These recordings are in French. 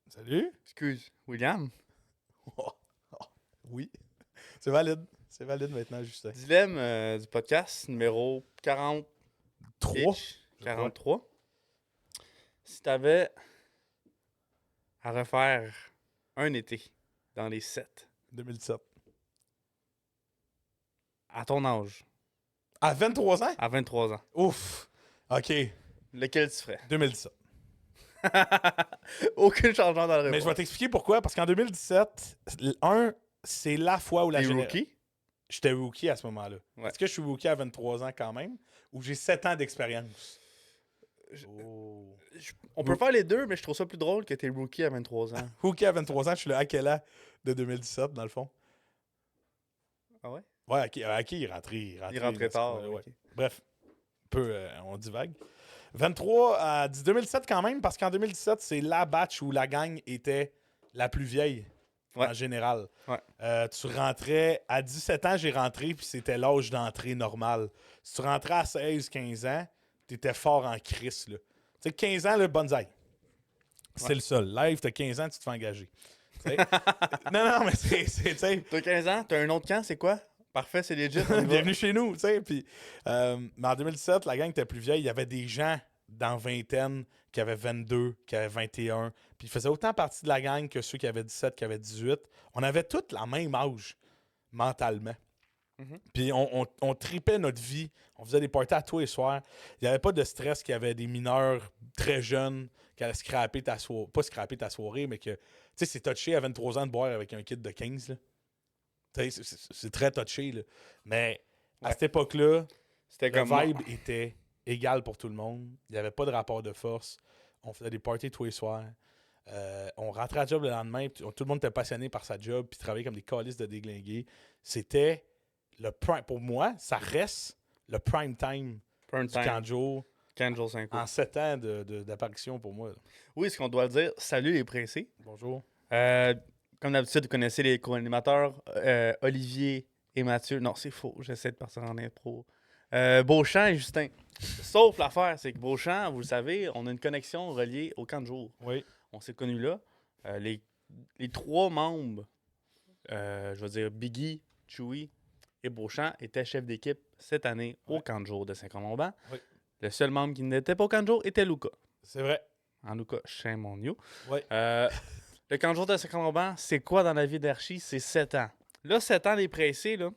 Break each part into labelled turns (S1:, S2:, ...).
S1: Salut.
S2: Excuse, William.
S1: Oh, oh, oui. C'est valide. C'est valide maintenant, Justin.
S2: Dilemme du podcast numéro 40
S1: 3, je crois.
S2: 43. Si t'avais à refaire un été dans les 7,
S1: 2017.
S2: à ton âge,
S1: À 23 ans?
S2: à 23 ans,
S1: Ouf. OK.
S2: lequel tu ferais?
S1: 2017.
S2: Aucun changement dans le
S1: Mais je
S2: réponse.
S1: vais t'expliquer pourquoi. Parce qu'en 2017, c'est la fois où la
S2: T'es
S1: génération...
S2: rookie?
S1: J'étais rookie à ce moment-là.
S2: Ouais.
S1: Est-ce que je suis rookie à 23 ans quand même? Ou j'ai 7 ans d'expérience? Oh.
S2: On peut faire les deux, mais je trouve ça plus drôle que t'es rookie à 23 ans.
S1: Rookie à 23 ans, je suis le Akela de 2017, dans le fond.
S2: Ah ouais?
S1: Ouais, Aki, il rentrait.
S2: Il rentrait tard.
S1: Ouais.
S2: Ok.
S1: Bref, on divague. 23 à 2017 quand même, parce qu'en 2017, c'est la batch où la gang était la plus vieille, en général.
S2: Ouais.
S1: Tu rentrais, à 17 ans, j'ai rentré, puis c'était l'âge d'entrée normal. Si tu rentrais à 16-15 ans, t'étais fort en crise, là. Tu sais, 15 ans, le bonsaï. C'est le seul. Live, t'as 15 ans, tu te fais engager. non, mais c'est, tu sais...
S2: T'as 15 ans, t'as un autre camp, c'est quoi? Parfait, c'est legit. on y va.
S1: Bienvenue chez nous, tu sais. Puis, mais en 2017, la gang était plus vieille. Il y avait des gens dans vingtaine qui avaient 22, qui avaient 21. Puis ils faisaient autant partie de la gang que ceux qui avaient 17, qui avaient 18. On avait tous la même âge, mentalement.
S2: Mhm.
S1: Puis on tripait notre vie. On faisait des parties à tous les soirs. Il n'y avait pas de stress qu'il y avait des mineurs très jeunes qui allaient scraper ta soirée. Pas scraper ta soirée, mais que... Tu sais, c'est touché à 23 ans de boire avec un kid de 15, là. C'est très touché, là. Mais à cette époque-là,
S2: C'était
S1: le
S2: comme moi.
S1: vibe était égal pour tout le monde. Il n'y avait pas de rapport de force. On faisait des parties tous les soirs. On rentrait à job le lendemain. Tout le monde était passionné par sa job puis travaillait comme des calices de déglingués. C'était le prime. Pour moi, ça reste le prime time
S2: Prime
S1: du
S2: time.
S1: Kanjo
S2: 15 jours 5
S1: en 7 ans d'apparition pour moi.
S2: Oui, ce qu'on doit le dire, salut les pressés.
S1: Bonjour.
S2: Comme d'habitude, vous connaissez les co-animateurs Olivier et Mathieu. Non, c'est faux, j'essaie de partir en impro. Beauchamp et Justin. Sauf l'affaire, c'est que Beauchamp, vous le savez, on a une connexion reliée au camp de jour.
S1: Oui.
S2: On s'est connus là. Les trois membres, je veux dire Biggie, Chewy et Beauchamp, étaient chefs d'équipe cette année au camp de jour de Saint-Colomban.
S1: Oui.
S2: Le seul membre qui n'était pas au camp de jour était Luca.
S1: C'est vrai.
S2: En Luca, shame on you.
S1: Oui.
S2: Le camp de jour de Saint-Colomban, c'est quoi dans la vie d'Archie? C'est 7 ans. Là, 7 ans, les pressés, là.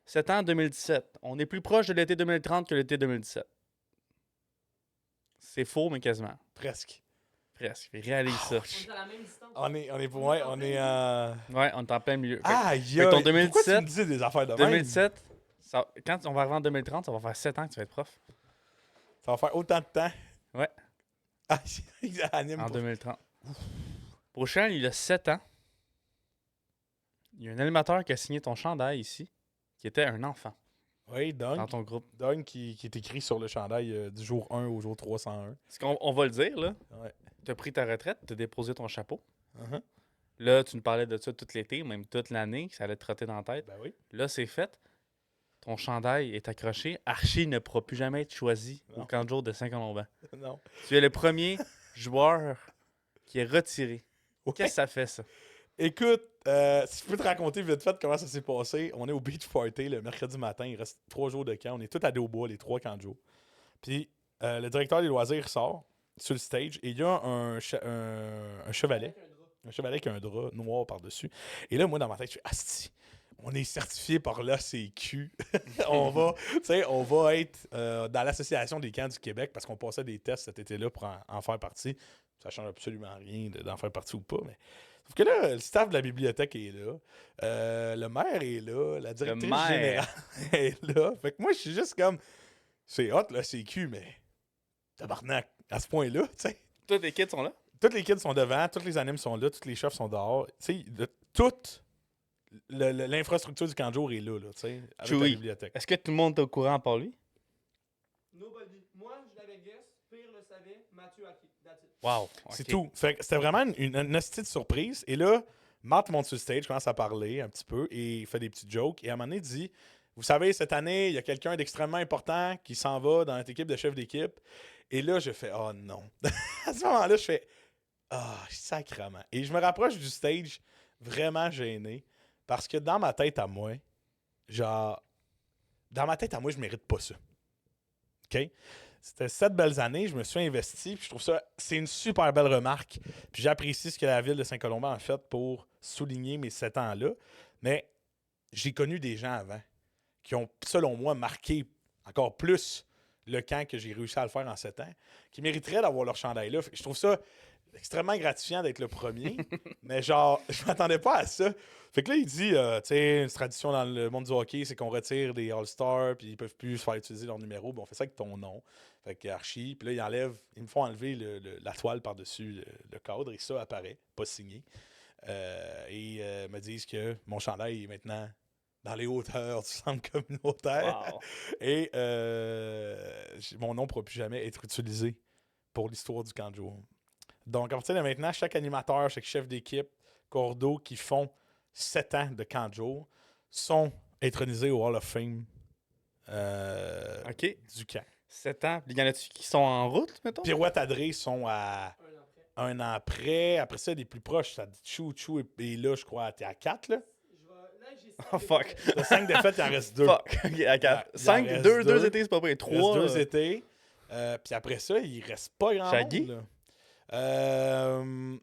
S2: 7 ans 2017. On est plus proche de l'été 2030 que l'été 2017. C'est faux, mais quasiment.
S1: Presque.
S2: Presque. Réalise ça.
S3: On est à la même distance.
S1: On est
S2: Ouais, on est en plein milieu. Fait que
S1: Aïe,
S2: fait que ton
S1: pourquoi tu
S2: 2017,
S1: me dis des affaires de même?
S2: 2017, quand on va arriver en 2030, ça va faire 7 ans que tu vas être prof.
S1: Ça va faire autant de temps.
S2: Ouais.
S1: Ah, il anime
S2: En
S1: pour...
S2: 2030. Prochain, il a 7 ans. Il y a un animateur qui a signé ton chandail ici, qui était un enfant
S1: Oui,
S2: dans
S1: Dunk.
S2: ton groupe.
S1: Dunk qui est écrit sur le chandail du jour 1 au jour 301.
S2: Parce qu'on on va le dire, là.
S1: Ouais.
S2: Tu as pris ta retraite, tu as déposé ton chapeau.
S1: Uh-huh.
S2: Là, tu nous parlais de ça tout l'été, même toute l'année, que ça allait te trotter dans la tête.
S1: Ben oui.
S2: Là, c'est fait. Ton chandail est accroché. Archie ne pourra plus jamais être choisi
S1: Non.
S2: au camp de jour de Saint-Colomban.
S1: Non.
S2: Tu es le premier joueur qui est retiré.
S1: Ouais.
S2: Qu'est-ce que ça fait, ça?
S1: Écoute, si je peux te raconter vite fait comment ça s'est passé, on est au Beach Party le mercredi matin. Il reste 3 jours de camp. On est tous allés au bois, les 3 camps de jour. Puis le directeur des loisirs sort sur le stage et il y a un chevalet. Un chevalet avec un drap noir par-dessus. Et là, moi, dans ma tête, je suis asti. On est certifié par l'ACQ. on va être dans l'Association des camps du Québec parce qu'on passait des tests cet été-là pour en faire partie. Ça change absolument rien d'en faire partie ou pas. Mais... Sauf que là, le staff de la bibliothèque est là. Le maire est là. La directrice générale est là. Fait que moi, je suis juste comme... C'est hot, l'ACQ, mais... Tabarnak, à ce point-là, tu sais.
S2: Tous les kids sont là?
S1: Tous les kids sont devant, tous les animes sont là, tous les chefs sont dehors. Tu sais, toute l'infrastructure du camp de jour est là, tu sais, avec la
S2: Chewy.
S1: bibliothèque.
S2: Est-ce que tout le monde est au courant par lui?
S3: Nobody. Moi, je l'avais guess. Pire le savait. Mathieu Aki. That's it.
S2: Wow.
S1: C'est tout. Fait que c'était vraiment une hostie de surprise. Et là, Matt monte sur le stage, commence à parler un petit peu et il fait des petits jokes. Et à un moment donné, il dit, vous savez, cette année, il y a quelqu'un d'extrêmement important qui s'en va dans notre équipe de chef d'équipe. Et là, je fais, oh non. À ce moment-là, je fais, Ah, sacrément. Et je me rapproche du stage vraiment gêné parce que dans ma tête à moi, genre, dans ma tête à moi, je mérite pas ça. OK? C'était 7 belles années, je me suis investi, puis je trouve ça, c'est une super belle remarque. Puis j'apprécie ce que la ville de Saint-Colomban a fait pour souligner mes 7 ans-là. Mais j'ai connu des gens avant qui ont, selon moi, marqué encore plus le camp que j'ai réussi à le faire en 7 ans, qui mériteraient d'avoir leur chandail là. Je trouve ça extrêmement gratifiant d'être le premier, mais genre, je m'attendais pas à ça. Fait que là, il dit, tu sais, une tradition dans le monde du hockey, c'est qu'on retire des All-Stars, puis ils peuvent plus se faire utiliser leur numéro. Bon, on fait ça avec ton nom. Fait que Archie, puis là, ils me font enlever la toile par-dessus le cadre, et ça apparaît, pas signé. Me disent que mon chandail est maintenant dans les hauteurs du centre communautaire.
S2: Wow.
S1: Et mon nom ne pourra plus jamais être utilisé pour l'histoire du camp de jour. Donc, à partir de maintenant, chaque animateur, chaque chef d'équipe, cordeau qui font 7 ans de camp de jour sont intronisés au Hall of Fame
S2: OK.
S1: du camp.
S2: 7 ans. Il y en a-tu qui sont en route, mettons?
S1: Pirouette Adré sont à
S3: Un an après.
S1: 1 an après. Après ça, les plus proches, ça dit Chou et là, je crois, t'es à 4. Là.
S3: Là, j'ai
S2: Oh, fuck.
S1: T'as 5 défaites, il en reste 2.
S2: Fuck. OK, à 4.
S1: Il en
S2: 5,
S1: reste
S2: 2
S1: deux.
S2: étés, c'est pas vrai.
S1: Il
S2: 3.
S1: reste 2 étés. Puis après ça, il reste pas grand
S2: Shaggy?
S1: monde. Là.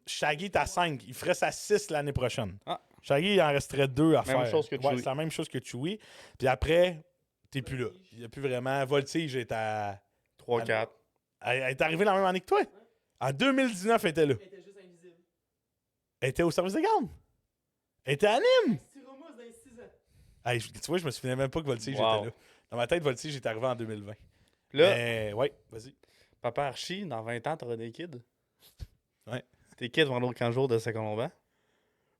S1: Shaggy est à 5. Il ferait sa 6 l'année prochaine.
S2: Ah.
S1: Shaggy, il en resterait 2 à
S2: Même
S1: faire.
S2: chose que Chewie.
S1: C'est la même chose que Chewie. Puis après, t'es plus là. Il n'y a plus vraiment. Voltige est à.
S2: 3, 4.
S1: Elle est arrivée la même année que toi. En 2019, elle était là.
S3: Elle était juste invisible.
S1: Elle était au service de garde. Elle était à Nîmes.
S3: Styromousse dans les 6 ans.
S1: Hey, tu vois, je me souvenais même pas que Voltige
S2: Wow.
S1: était là. Dans ma tête, Voltige est arrivé en 2020.
S2: Là,
S1: Mais, ouais, vas-y.
S2: Papa Archie, dans 20 ans, t'auras des kids.
S1: Ouais.
S2: Tes kids vont aller au camp de jour de Saint-Colomban.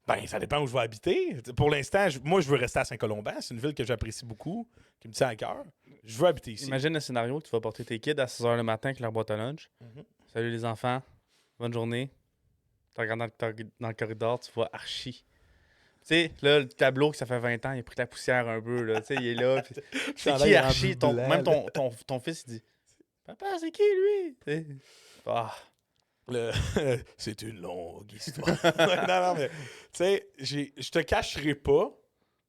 S1: Ben, ça dépend où je vais habiter. Pour l'instant, moi, je veux rester à Saint-Colomban. C'est une ville que j'apprécie beaucoup, qui me tient à cœur. Je veux habiter ici.
S2: Imagine le scénario que tu vas porter tes kids à 6 h le matin avec leur boîte à lunch.
S1: Mhm.
S2: Salut les enfants, bonne journée. Tu regardes dans le corridor, tu vois Archie. Tu sais, là, le tableau que ça fait 20 ans, il a pris de la poussière un peu, là. Tu sais, il est là. puis- C'est
S1: Chandail
S2: qui
S1: rendu
S2: Archie?
S1: blanc,
S2: Même
S1: là.
S2: ton fils, il dit Papa, c'est qui lui? Tu sais. Ah,
S1: C'est une longue histoire. non, mais, tu sais, je te cacherai pas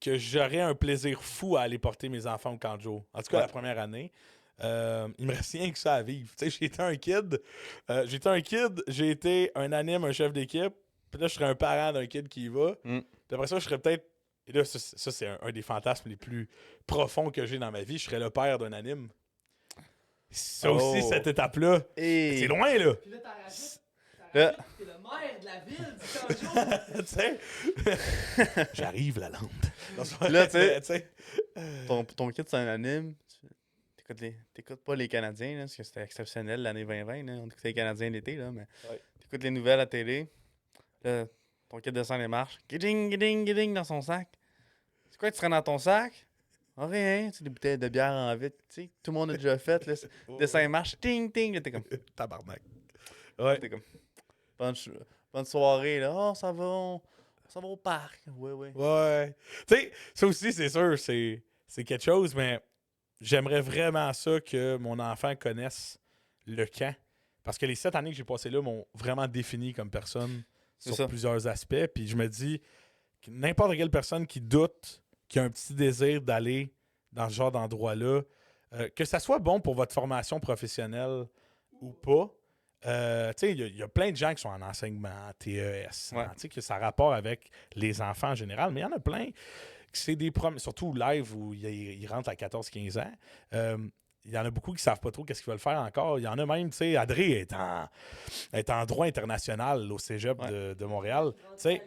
S1: que j'aurais un plaisir fou à aller porter mes enfants au camp de jour. En tout cas,
S2: Ouais.
S1: la première année. Il me reste rien que ça à vivre. Tu sais, j'étais un kid, j'ai été un anime, un chef d'équipe. Puis là, je serais un parent d'un kid qui y va.
S2: Mm.
S1: Puis après ça, je serais peut-être. Et là, ça c'est un des fantasmes les plus profonds que j'ai dans ma vie. Je serais le père d'un anime. Ça aussi,
S2: Oh.
S1: cette étape-là,
S2: Et...
S1: c'est loin, là.
S3: Puis là, t'as rajoutes
S2: Là.
S3: que t'es le maire de la ville du camp de jour.
S1: Tu sais, j'arrive la lande.
S2: Là, tu sais,
S1: Mais, tu sais,
S2: Ton kid, c'est un anime. T'écoutes pas les Canadiens, là, parce que c'était exceptionnel l'année 2020. Là. On écoutait les Canadiens l'été, là, mais
S1: Ouais.
S2: t'écoutes les nouvelles à la télé. Là, ton kid descend les marches. Guiding, guiding, guiding dans son sac. C'est quoi que tu traînes dans ton sac? Ah, rien, tu sais, des bouteilles de bière en vitre. Tu sais, tout le monde a déjà fait. Là, descend les marches, ting, ting. Là, t'es comme.
S1: tabarnak. Ouais.
S2: T'es comme. Bonne soirée, là. Oh, ça va au parc. Ouais, ouais.
S1: Ouais. Tu sais, ça aussi, c'est sûr, c'est quelque chose, mais j'aimerais vraiment ça que mon enfant connaisse le camp. Parce que les 7 années que j'ai passées là m'ont vraiment défini comme personne
S2: C'est
S1: sur
S2: ça.
S1: plusieurs aspects. Puis je me dis que n'importe quelle personne qui doute, qui a un petit désir d'aller dans ce genre d'endroit-là, que ça soit bon pour votre formation professionnelle ou pas, tu sais, il y a plein de gens qui sont en enseignement, en TES,
S2: Ouais.
S1: tu sais, que ça a rapport avec les enfants en général, mais il y en a plein qui c'est des surtout live où ils rentrent à 14-15 ans. Il y en a beaucoup qui ne savent pas trop qu'est-ce qu'ils veulent faire encore. Il y en a même, tu sais, Adré est en droit international au cégep
S2: Ouais.
S1: de Montréal. Tu sais,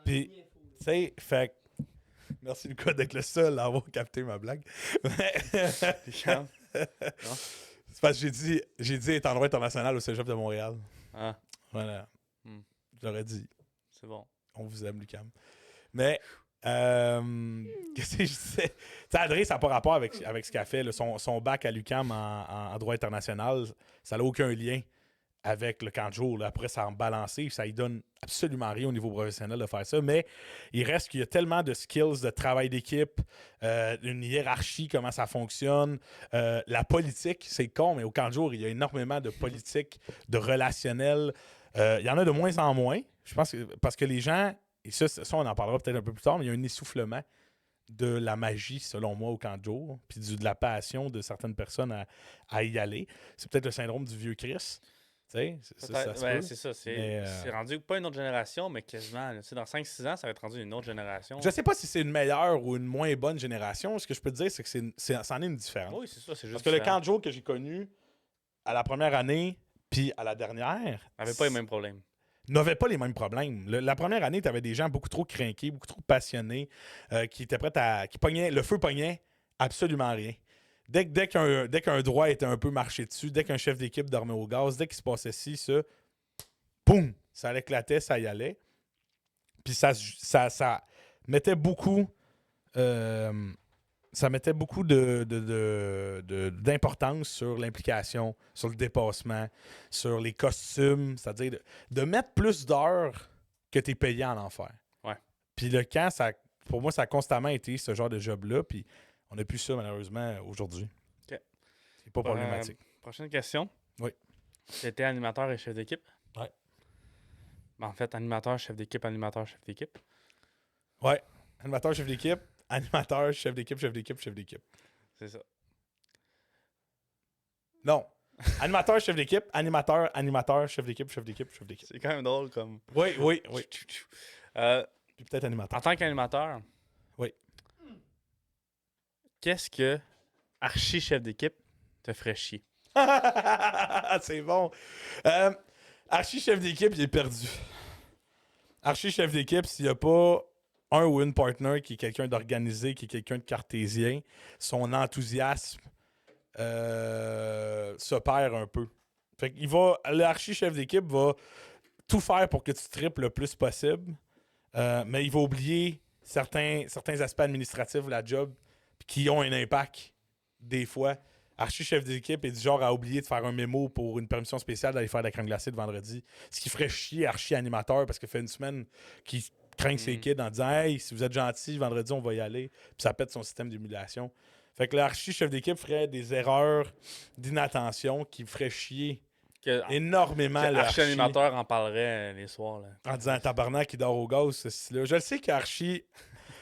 S1: puis-
S3: Puis,
S1: tu sais, fait que- merci Lucas d'être le seul à avoir capté ma blague.
S2: T'es calme.
S1: C'est parce que j'ai dit être en droit international au cégep de Montréal.
S2: Ah,
S1: Voilà.
S2: Hmm.
S1: J'aurais dit,
S2: c'est bon.
S1: on vous aime, Lucam. Mais, qu'est-ce que je disais? Tu sais, Adré, ça n'a pas rapport avec ce qu'elle fait. Là. Son bac à l'UQAM en droit international, ça n'a aucun lien avec le camp de jour. Là. Après, ça a balancé. Ça lui donne absolument rien au niveau professionnel de faire ça. Mais il reste qu'il y a tellement de skills de travail d'équipe, une hiérarchie, comment ça fonctionne. La politique, c'est con, mais au camp de jour, il y a énormément de politique, de relationnel. Il y en a de moins en moins. Je pense que parce que les gens, et ça, on en parlera peut-être un peu plus tard, mais il y a un essoufflement de la magie, selon moi, au camp de jour, puis de la passion de certaines personnes à y aller. C'est peut-être le syndrome du vieux Chris. Tu sais, ça se peut.
S2: C'est ça.
S1: Mais,
S2: C'est rendu pas une autre génération, mais quasiment. Là. Tu sais, dans 5-6 ans, ça va être rendu une autre génération.
S1: Je sais pas si c'est une meilleure ou une moins bonne génération. Ce que je peux te dire, c'est que c'en est une différence.
S2: Oui, c'est ça. C'est juste
S1: Parce que le
S2: différent.
S1: camp de jour que j'ai connu à la première année puis à la dernière
S2: On n'avait pas les mêmes problèmes.
S1: n'avaient pas les mêmes problèmes. La première année, tu avais des gens beaucoup trop crinqués, beaucoup trop passionnés, qui étaient prêts à. Qui pognaient, le feu pognait absolument rien. Dès qu'un droit était un peu marché dessus, dès qu'un chef d'équipe dormait au gaz, dès qu'il se passait ci, ça, boum, ça éclatait, ça y allait. Puis ça mettait beaucoup. Ça mettait beaucoup d'importance sur l'implication, sur le dépassement, sur les costumes, c'est-à-dire de mettre plus d'heures que tu es payé en enfer.
S2: Ouais.
S1: Puis le camp, pour moi, ça a constamment été ce genre de job-là, puis on n'a plus ça malheureusement aujourd'hui.
S2: OK.
S1: C'est pas problématique.
S2: Prochaine question.
S1: Oui.
S2: Tu étais animateur et chef d'équipe?
S1: Ouais.
S2: Ben, en fait, animateur, chef d'équipe, animateur, chef d'équipe.
S1: Ouais. Animateur, chef d'équipe, animateur, chef d'équipe, chef d'équipe, chef d'équipe.
S2: C'est ça.
S1: Non. Animateur, chef d'équipe, animateur, animateur, chef d'équipe, chef d'équipe, chef d'équipe.
S2: C'est quand même drôle comme.
S1: Oui. Puis peut-être
S2: En
S1: animateur.
S2: tant qu'animateur,
S1: Oui.
S2: qu'est-ce que archi-chef d'équipe te ferait chier?
S1: C'est bon. Archi-chef d'équipe, il est perdu. Archi-chef d'équipe, s'il n'y a pas un ou une partner qui est quelqu'un d'organisé, qui est quelqu'un de cartésien, son enthousiasme se perd un peu. Fait qu'il l'archi-chef d'équipe va tout faire pour que tu triples le plus possible, mais il va oublier certains aspects administratifs de la job qui ont un impact des fois. Archi-chef d'équipe est du genre à oublier de faire un mémo pour une permission spéciale d'aller faire de la crème glacée le vendredi. Ce qui ferait chier archi-animateur parce qu'il fait une semaine qu'il craint ses kids en disant « Hey, si vous êtes gentil, vendredi, on va y aller. » Puis ça pète son système d'émulation. Fait que l'archi-chef d'équipe ferait des erreurs d'inattention qui ferait chier énormément
S2: L'archi-animateur en parlerait les soirs. Là.
S1: En disant « Tabarnak qui dort au gaz, ceci-là. » Je le sais qu'Archi,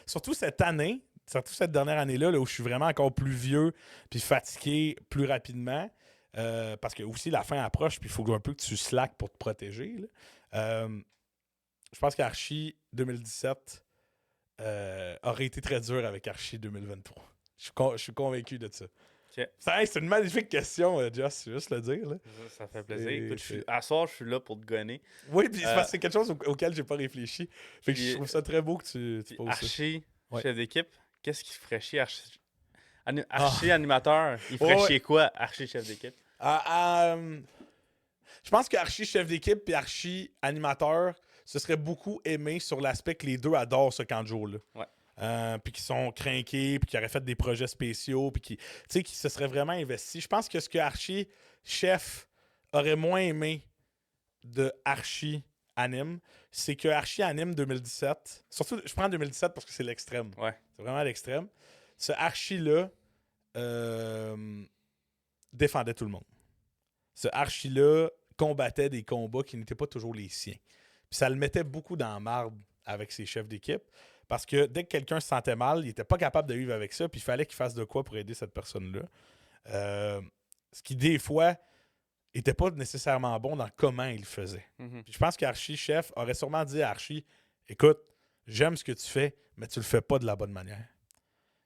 S1: surtout cette année, surtout cette dernière année-là, là, où je suis vraiment encore plus vieux puis fatigué plus rapidement, parce que aussi la fin approche puis il faut un peu que tu slack pour te protéger. Là. Je pense qu'Archi 2017 aurait été très dur avec Archi 2023. Je suis convaincu de ça.
S2: Okay.
S1: C'est une magnifique question, Joss, juste le dire. Là.
S2: Ça fait plaisir. Écoute, à soir, je suis là pour te gonner.
S1: Oui, puis c'est quelque chose auquel j'ai pas réfléchi. Fait que je trouve ça très beau que tu poses
S2: Archi,
S1: ça.
S2: chef d'équipe, qu'est-ce qui ferait chier Archi-animateur, il ferait chier quoi, Archi-chef d'équipe?
S1: Je pense qu'Archi chef d'équipe et Archi animateur, ce serait beaucoup aimé sur l'aspect que les deux adorent ce camp de jour-là.
S2: Ouais.
S1: Puis qui sont crinqués, puis qui auraient fait des projets spéciaux, puis qui se seraient vraiment investis. Je pense que ce que Archi chef aurait moins aimé de Archi anime, c'est que Archi anime 2017, surtout je prends 2017 parce que c'est l'extrême.
S2: Ouais.
S1: C'est vraiment l'extrême. Ce Archi-là défendait tout le monde. Ce Archi-là combattait des combats qui n'étaient pas toujours les siens. Puis ça le mettait beaucoup dans la marde avec ses chefs d'équipe. Parce que dès que quelqu'un se sentait mal, il n'était pas capable de vivre avec ça, puis il fallait qu'il fasse de quoi pour aider cette personne-là. Ce qui, des fois, n'était pas nécessairement bon dans comment il le faisait.
S2: Mm-hmm.
S1: Puis je pense qu'Archi-chef aurait sûrement dit à Archi, écoute, j'aime ce que tu fais, mais tu le fais pas de la bonne manière.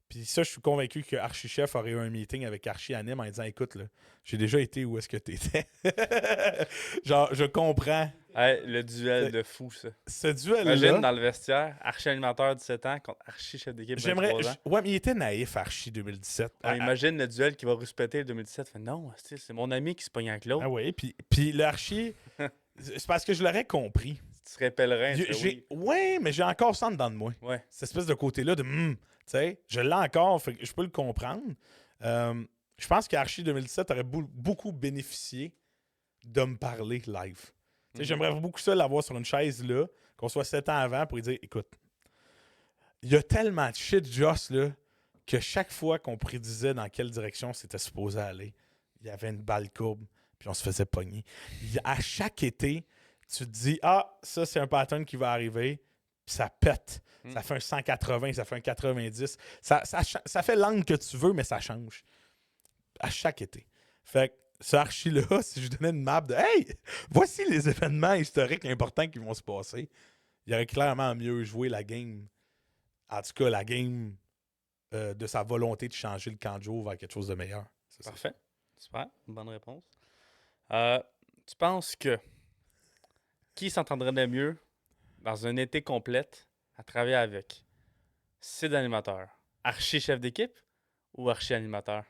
S1: Puis ça, je suis convaincu que Archi-chef aurait eu un meeting avec Archi-anime en disant, écoute, là, j'ai déjà été où est-ce que tu étais. Genre, je comprends.
S2: Hey, le duel de fou, ça.
S1: Ce duel-là.
S2: Imagine dans le vestiaire, Archi-animateur 17 ans contre Archi-chef d'équipe 23 ans.
S1: Ouais, mais il était naïf, Archi 2017.
S2: Imagine le duel qui va respecter le 2017. Fait, non, c'est mon ami qui se pogne avec l'autre.
S1: Ah oui, puis l'Archi, c'est parce que je l'aurais compris.
S2: Tu serais pèlerin, oui.
S1: Ouais, mais j'ai encore ça dedans de moi.
S2: Ouais.
S1: Cette espèce de côté-là de tu sais, je l'ai encore, fait que je peux le comprendre. Je pense qu'Archi 2017 aurait beaucoup bénéficié de me parler live. Mm-hmm. J'aimerais beaucoup ça l'avoir sur une chaise là, qu'on soit 7 ans avant pour lui dire écoute, il y a tellement de shit, Joss, là, que chaque fois qu'on prédisait dans quelle direction c'était supposé aller, il y avait une balle courbe, puis on se faisait pogner. À chaque été, tu te dis, ah, ça, c'est un pattern qui va arriver, puis ça pète.
S2: Mm.
S1: Ça fait un 180, ça fait un 90. Ça fait l'angle que tu veux, mais ça change. À chaque été. Fait que ce archi-là, si je donnais une map de hey, voici les événements historiques importants qui vont se passer, il aurait clairement mieux joué la game. En tout cas, la game de sa volonté de changer le camp de jour vers quelque chose de meilleur. C'est ça.
S2: Parfait. Super. Bonne réponse. Tu penses que qui s'entendrait le mieux dans un été complète à travailler avec Sid animateur, archi-chef d'équipe ou archi-animateur?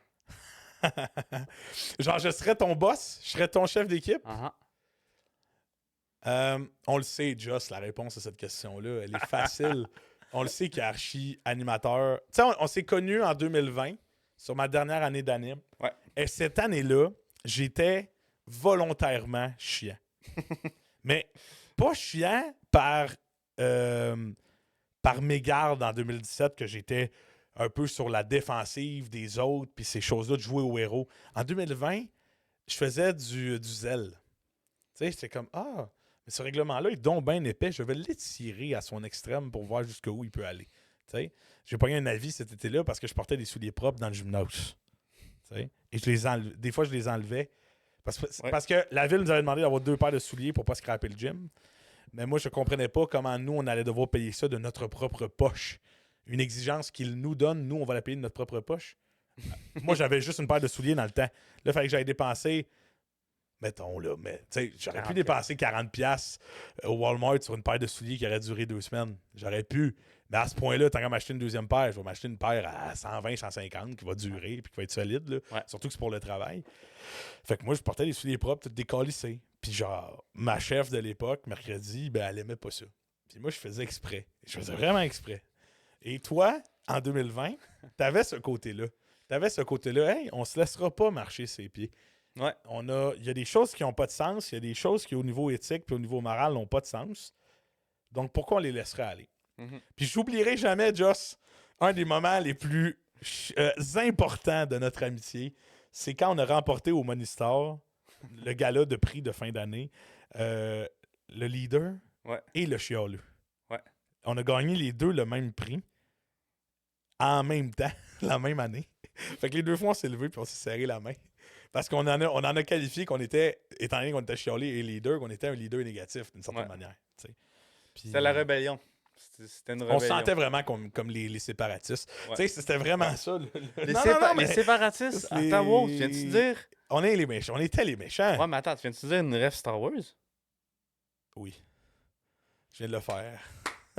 S1: Genre, je serais ton boss, je serais ton chef d'équipe. On le sait, Joss, la réponse à cette question-là, elle est facile. On le sait qu'il est archi-animateur. Tu sais, on s'est connus en 2020, sur ma dernière année d'anime.
S2: Ouais.
S1: Et cette année-là, j'étais volontairement chiant. Mais pas chiant par mégarde en 2017 que j'étais un peu sur la défensive des autres puis ces choses-là de jouer au héros. En 2020, je faisais du zèle. Tu sais, j'étais comme ah, mais ce règlement-là est donc bien épais, je vais l'étirer à son extrême pour voir jusqu'où il peut aller. Tu sais, j'ai pogné un avis cet été-là parce que je portais des souliers propres dans le gymnase. Tu sais, et des fois je les enlevais parce que la ville nous avait demandé d'avoir 2 paires de souliers pour pas scraper le gym. Mais moi, je comprenais pas comment nous, on allait devoir payer ça de notre propre poche. Une exigence qu'ils nous donnent, nous, on va la payer de notre propre poche. Moi, j'avais juste une paire de souliers dans le temps. Là, il fallait que j'aille dépenser, mettons, là, mais tu sais, j'aurais pu dépenser 40$ au Walmart sur une paire de souliers qui aurait duré 2 semaines. J'aurais pu. Mais à ce point-là, tant qu'à m'acheter une deuxième paire, je vais m'acheter une paire à 120, 150 qui va durer puis qui va être solide. Là.
S2: Ouais.
S1: Surtout que c'est pour le travail. Fait que moi, je portais des souliers propres, tout décalissés. Puis genre, ma chef de l'époque, mercredi, ben, elle aimait pas ça. Puis moi, je faisais exprès. Je faisais vraiment exprès. Et toi, en 2020, t'avais ce côté-là. T'avais ce côté-là, hey, on se laissera pas marcher ses pieds.
S2: Ouais.
S1: Il y a des choses qui n'ont pas de sens, il y a des choses qui, au niveau éthique puis au niveau moral, n'ont pas de sens. Donc, pourquoi on les laisserait aller?
S2: Mhm.
S1: Puis, j'oublierai jamais, Joss, un des moments les plus importants de notre amitié, c'est quand on a remporté au Monistar le gala de prix de fin d'année, le leader
S2: Ouais.
S1: et le chialeux.
S2: Ouais.
S1: On a gagné les deux le même prix en même temps, la même année. Fait que les 2 fois, on s'est levé puis on s'est serré la main. Parce qu'on en a qualifié qu'on était, étant donné qu'on était chialé et leader, qu'on était un leader négatif d'une certaine manière. Puis,
S2: C'était la rébellion. C'était une rébellion.
S1: on se sentait vraiment comme les séparatistes.
S2: Ouais.
S1: C'était vraiment ça.
S2: Les séparatistes,
S1: les-
S2: attends, wow, tu viens-tu dire?
S1: On est les méchants. On était les méchants.
S2: Ouais, mais attends, tu viens-tu dire une ref Star Wars?
S1: Oui. Je viens de le faire.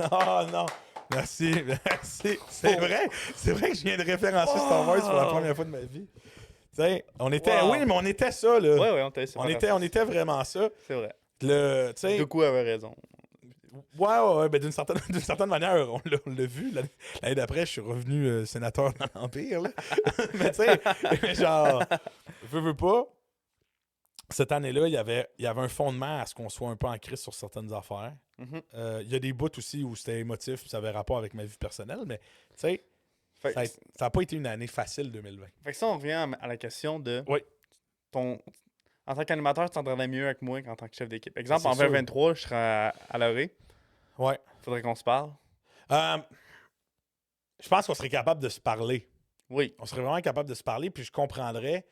S1: Oh non! Merci, merci. C'est vrai que je viens de référencer Star Wars pour la première fois de ma vie. Tu sais, on était.
S2: Wow.
S1: Oui, mais on était ça, là.
S2: Ouais, on était
S1: on était vraiment ça.
S2: C'est vrai.
S1: Le, tu sais,
S2: Dooku avait raison.
S1: ouais, ben d'une certaine manière, on l'a vu. L'année d'après, je suis revenu sénateur dans l'Empire, là. Mais tu sais, genre, veux pas. Cette année-là, il y avait un fondement à ce qu'on soit un peu en crise sur certaines affaires.
S2: Mhm.
S1: Il y a des bouts aussi où c'était émotif, ça avait rapport avec ma vie personnelle, mais tu sais,
S2: Fait,
S1: ça n'a pas été une année facile 2020.
S2: fait que ça, on revient à la question de
S1: Oui.
S2: En tant qu'animateur, tu t'entendrais mieux avec moi qu'en tant que chef d'équipe. Exemple,
S1: C'est
S2: en
S1: sûr.
S2: 2023, je serais à l'orée.
S1: Ouais.
S2: Faudrait qu'on se parle.
S1: Je pense qu'on serait capable de se parler.
S2: Oui.
S1: On serait vraiment capable de se parler, puis je comprendrais.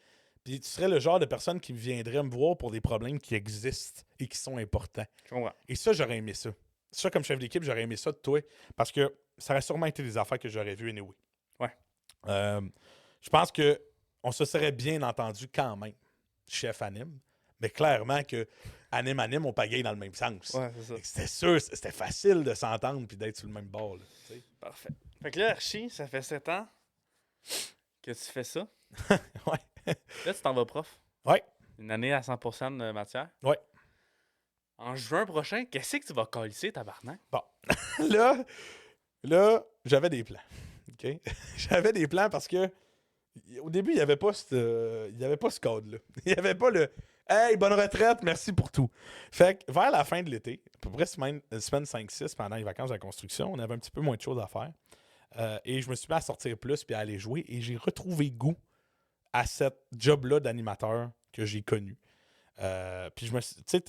S1: Puis tu serais le genre de personne qui viendrait me voir pour des problèmes qui existent et qui sont importants.
S2: Je comprends.
S1: Et ça, j'aurais aimé ça. Ça, comme chef d'équipe, j'aurais aimé ça de toi. Parce que ça aurait sûrement été des affaires que j'aurais vues anyway.
S2: Ouais.
S1: Je pense que on se serait bien entendu quand même, chef anime. Mais clairement que anime, on pagaille dans le même sens.
S2: Ouais, c'est ça.
S1: Fait que c'était sûr, c'était facile de s'entendre puis d'être sur le même bord. Là, tu sais.
S2: Parfait. Fait que là, Archie, ça fait 7 ans que tu fais ça.
S1: Ouais.
S2: Là, tu t'en vas prof.
S1: Ouais.
S2: Une année à 100% de matière.
S1: Ouais.
S2: En juin prochain, qu'est-ce que tu vas calisser, tabarnak?
S1: Bon. là, j'avais des plans. OK? J'avais des plans parce que au début, il n'y avait pas ce code-là. Il n'y avait pas le hey, bonne retraite, merci pour tout. Fait que vers la fin de l'été, à peu près semaine 5-6, pendant les vacances de la construction, on avait un petit peu moins de choses à faire. Et je me suis mis à sortir plus puis à aller jouer. Et j'ai retrouvé goût à cette job-là d'animateur que j'ai connu. Puis tu sais,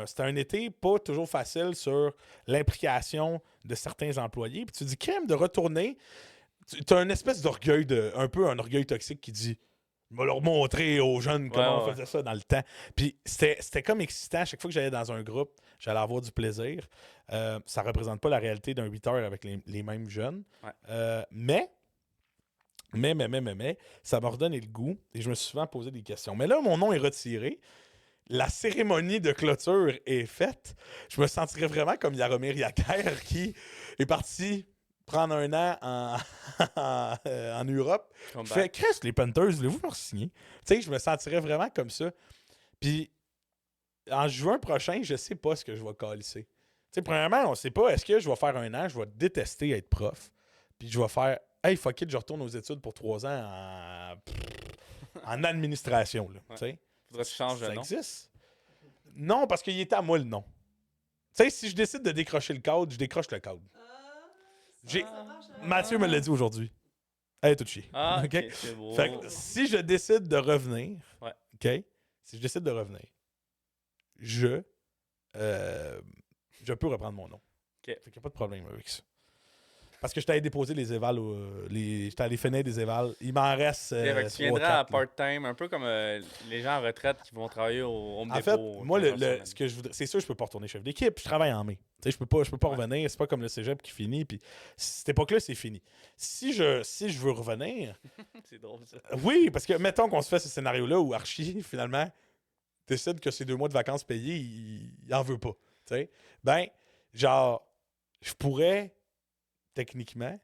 S1: c'était un été pas toujours facile sur l'implication de certains employés. Puis tu dis, crème de retourner, tu as une espèce d'orgueil, un peu un orgueil toxique qui dit, je vais leur montrer aux jeunes comment on faisait ça dans le temps. Puis c'était comme excitant. Chaque fois que j'allais dans un groupe, j'allais avoir du plaisir. Ça représente pas la réalité d'un 8 heures avec les mêmes jeunes.
S2: Ouais.
S1: Mais, ça m'a redonné le goût et je me suis souvent posé des questions. Mais là, mon nom est retiré. La cérémonie de clôture est faite. Je me sentirais vraiment comme Jaromir Jagr qui est parti prendre un an en Europe.
S2: Come
S1: Je fais,
S2: back.
S1: Chris, les Panthers, voulez-vous me signer? Tu sais, je me sentirais vraiment comme ça. Puis, en juin prochain, je sais pas ce que je vais calisser. Tu sais, premièrement, on sait pas, est-ce que je vais faire un an, je vais détester être prof, puis je vais faire, hey, fuck it, je retourne aux études pour 3 ans en administration, là,
S2: Ouais.
S1: tu sais.
S2: Faudrait que tu changes de
S1: Ça
S2: nom.
S1: existe? Non, parce qu'il était à moi le nom. Tu sais, si je décide de décrocher le code, je décroche le code. J'ai-
S3: Ça marche, hein?
S1: Mathieu me l'a dit aujourd'hui. Elle est tout chier.
S2: Ah,
S1: OK?
S2: ok, c'est beau.
S1: Fait que si je décide de revenir,
S2: Ouais.
S1: OK? Si je décide de revenir, je peux reprendre mon nom.
S2: OK.
S1: Fait qu'il n'y a pas de problème avec ça. Parce que je t'allais déposer les évals, j'étais allé finir des évals. Il m'en reste.
S2: Ok, fait que tu
S1: 3,
S2: viendras
S1: 4,
S2: à
S1: là.
S2: part-time, un peu comme les gens en retraite qui vont travailler au Home
S1: En
S2: Depot.
S1: fait, moi,
S2: 15 heures semaine.
S1: ce que je voudrais, c'est sûr, je peux pas retourner chef d'équipe. Je travaille en mai. Tu sais, je peux pas
S2: Ouais.
S1: revenir. C'est pas comme le cégep qui finit. Puis cette époque-là, c'est fini. Si je veux revenir,
S2: C'est drôle, ça.
S1: oui, parce que mettons qu'on se fait ce scénario-là où Archie, finalement, décide que ses 2 mois de vacances payés, il en veut pas. Tu sais, ben, genre, je pourrais techniquement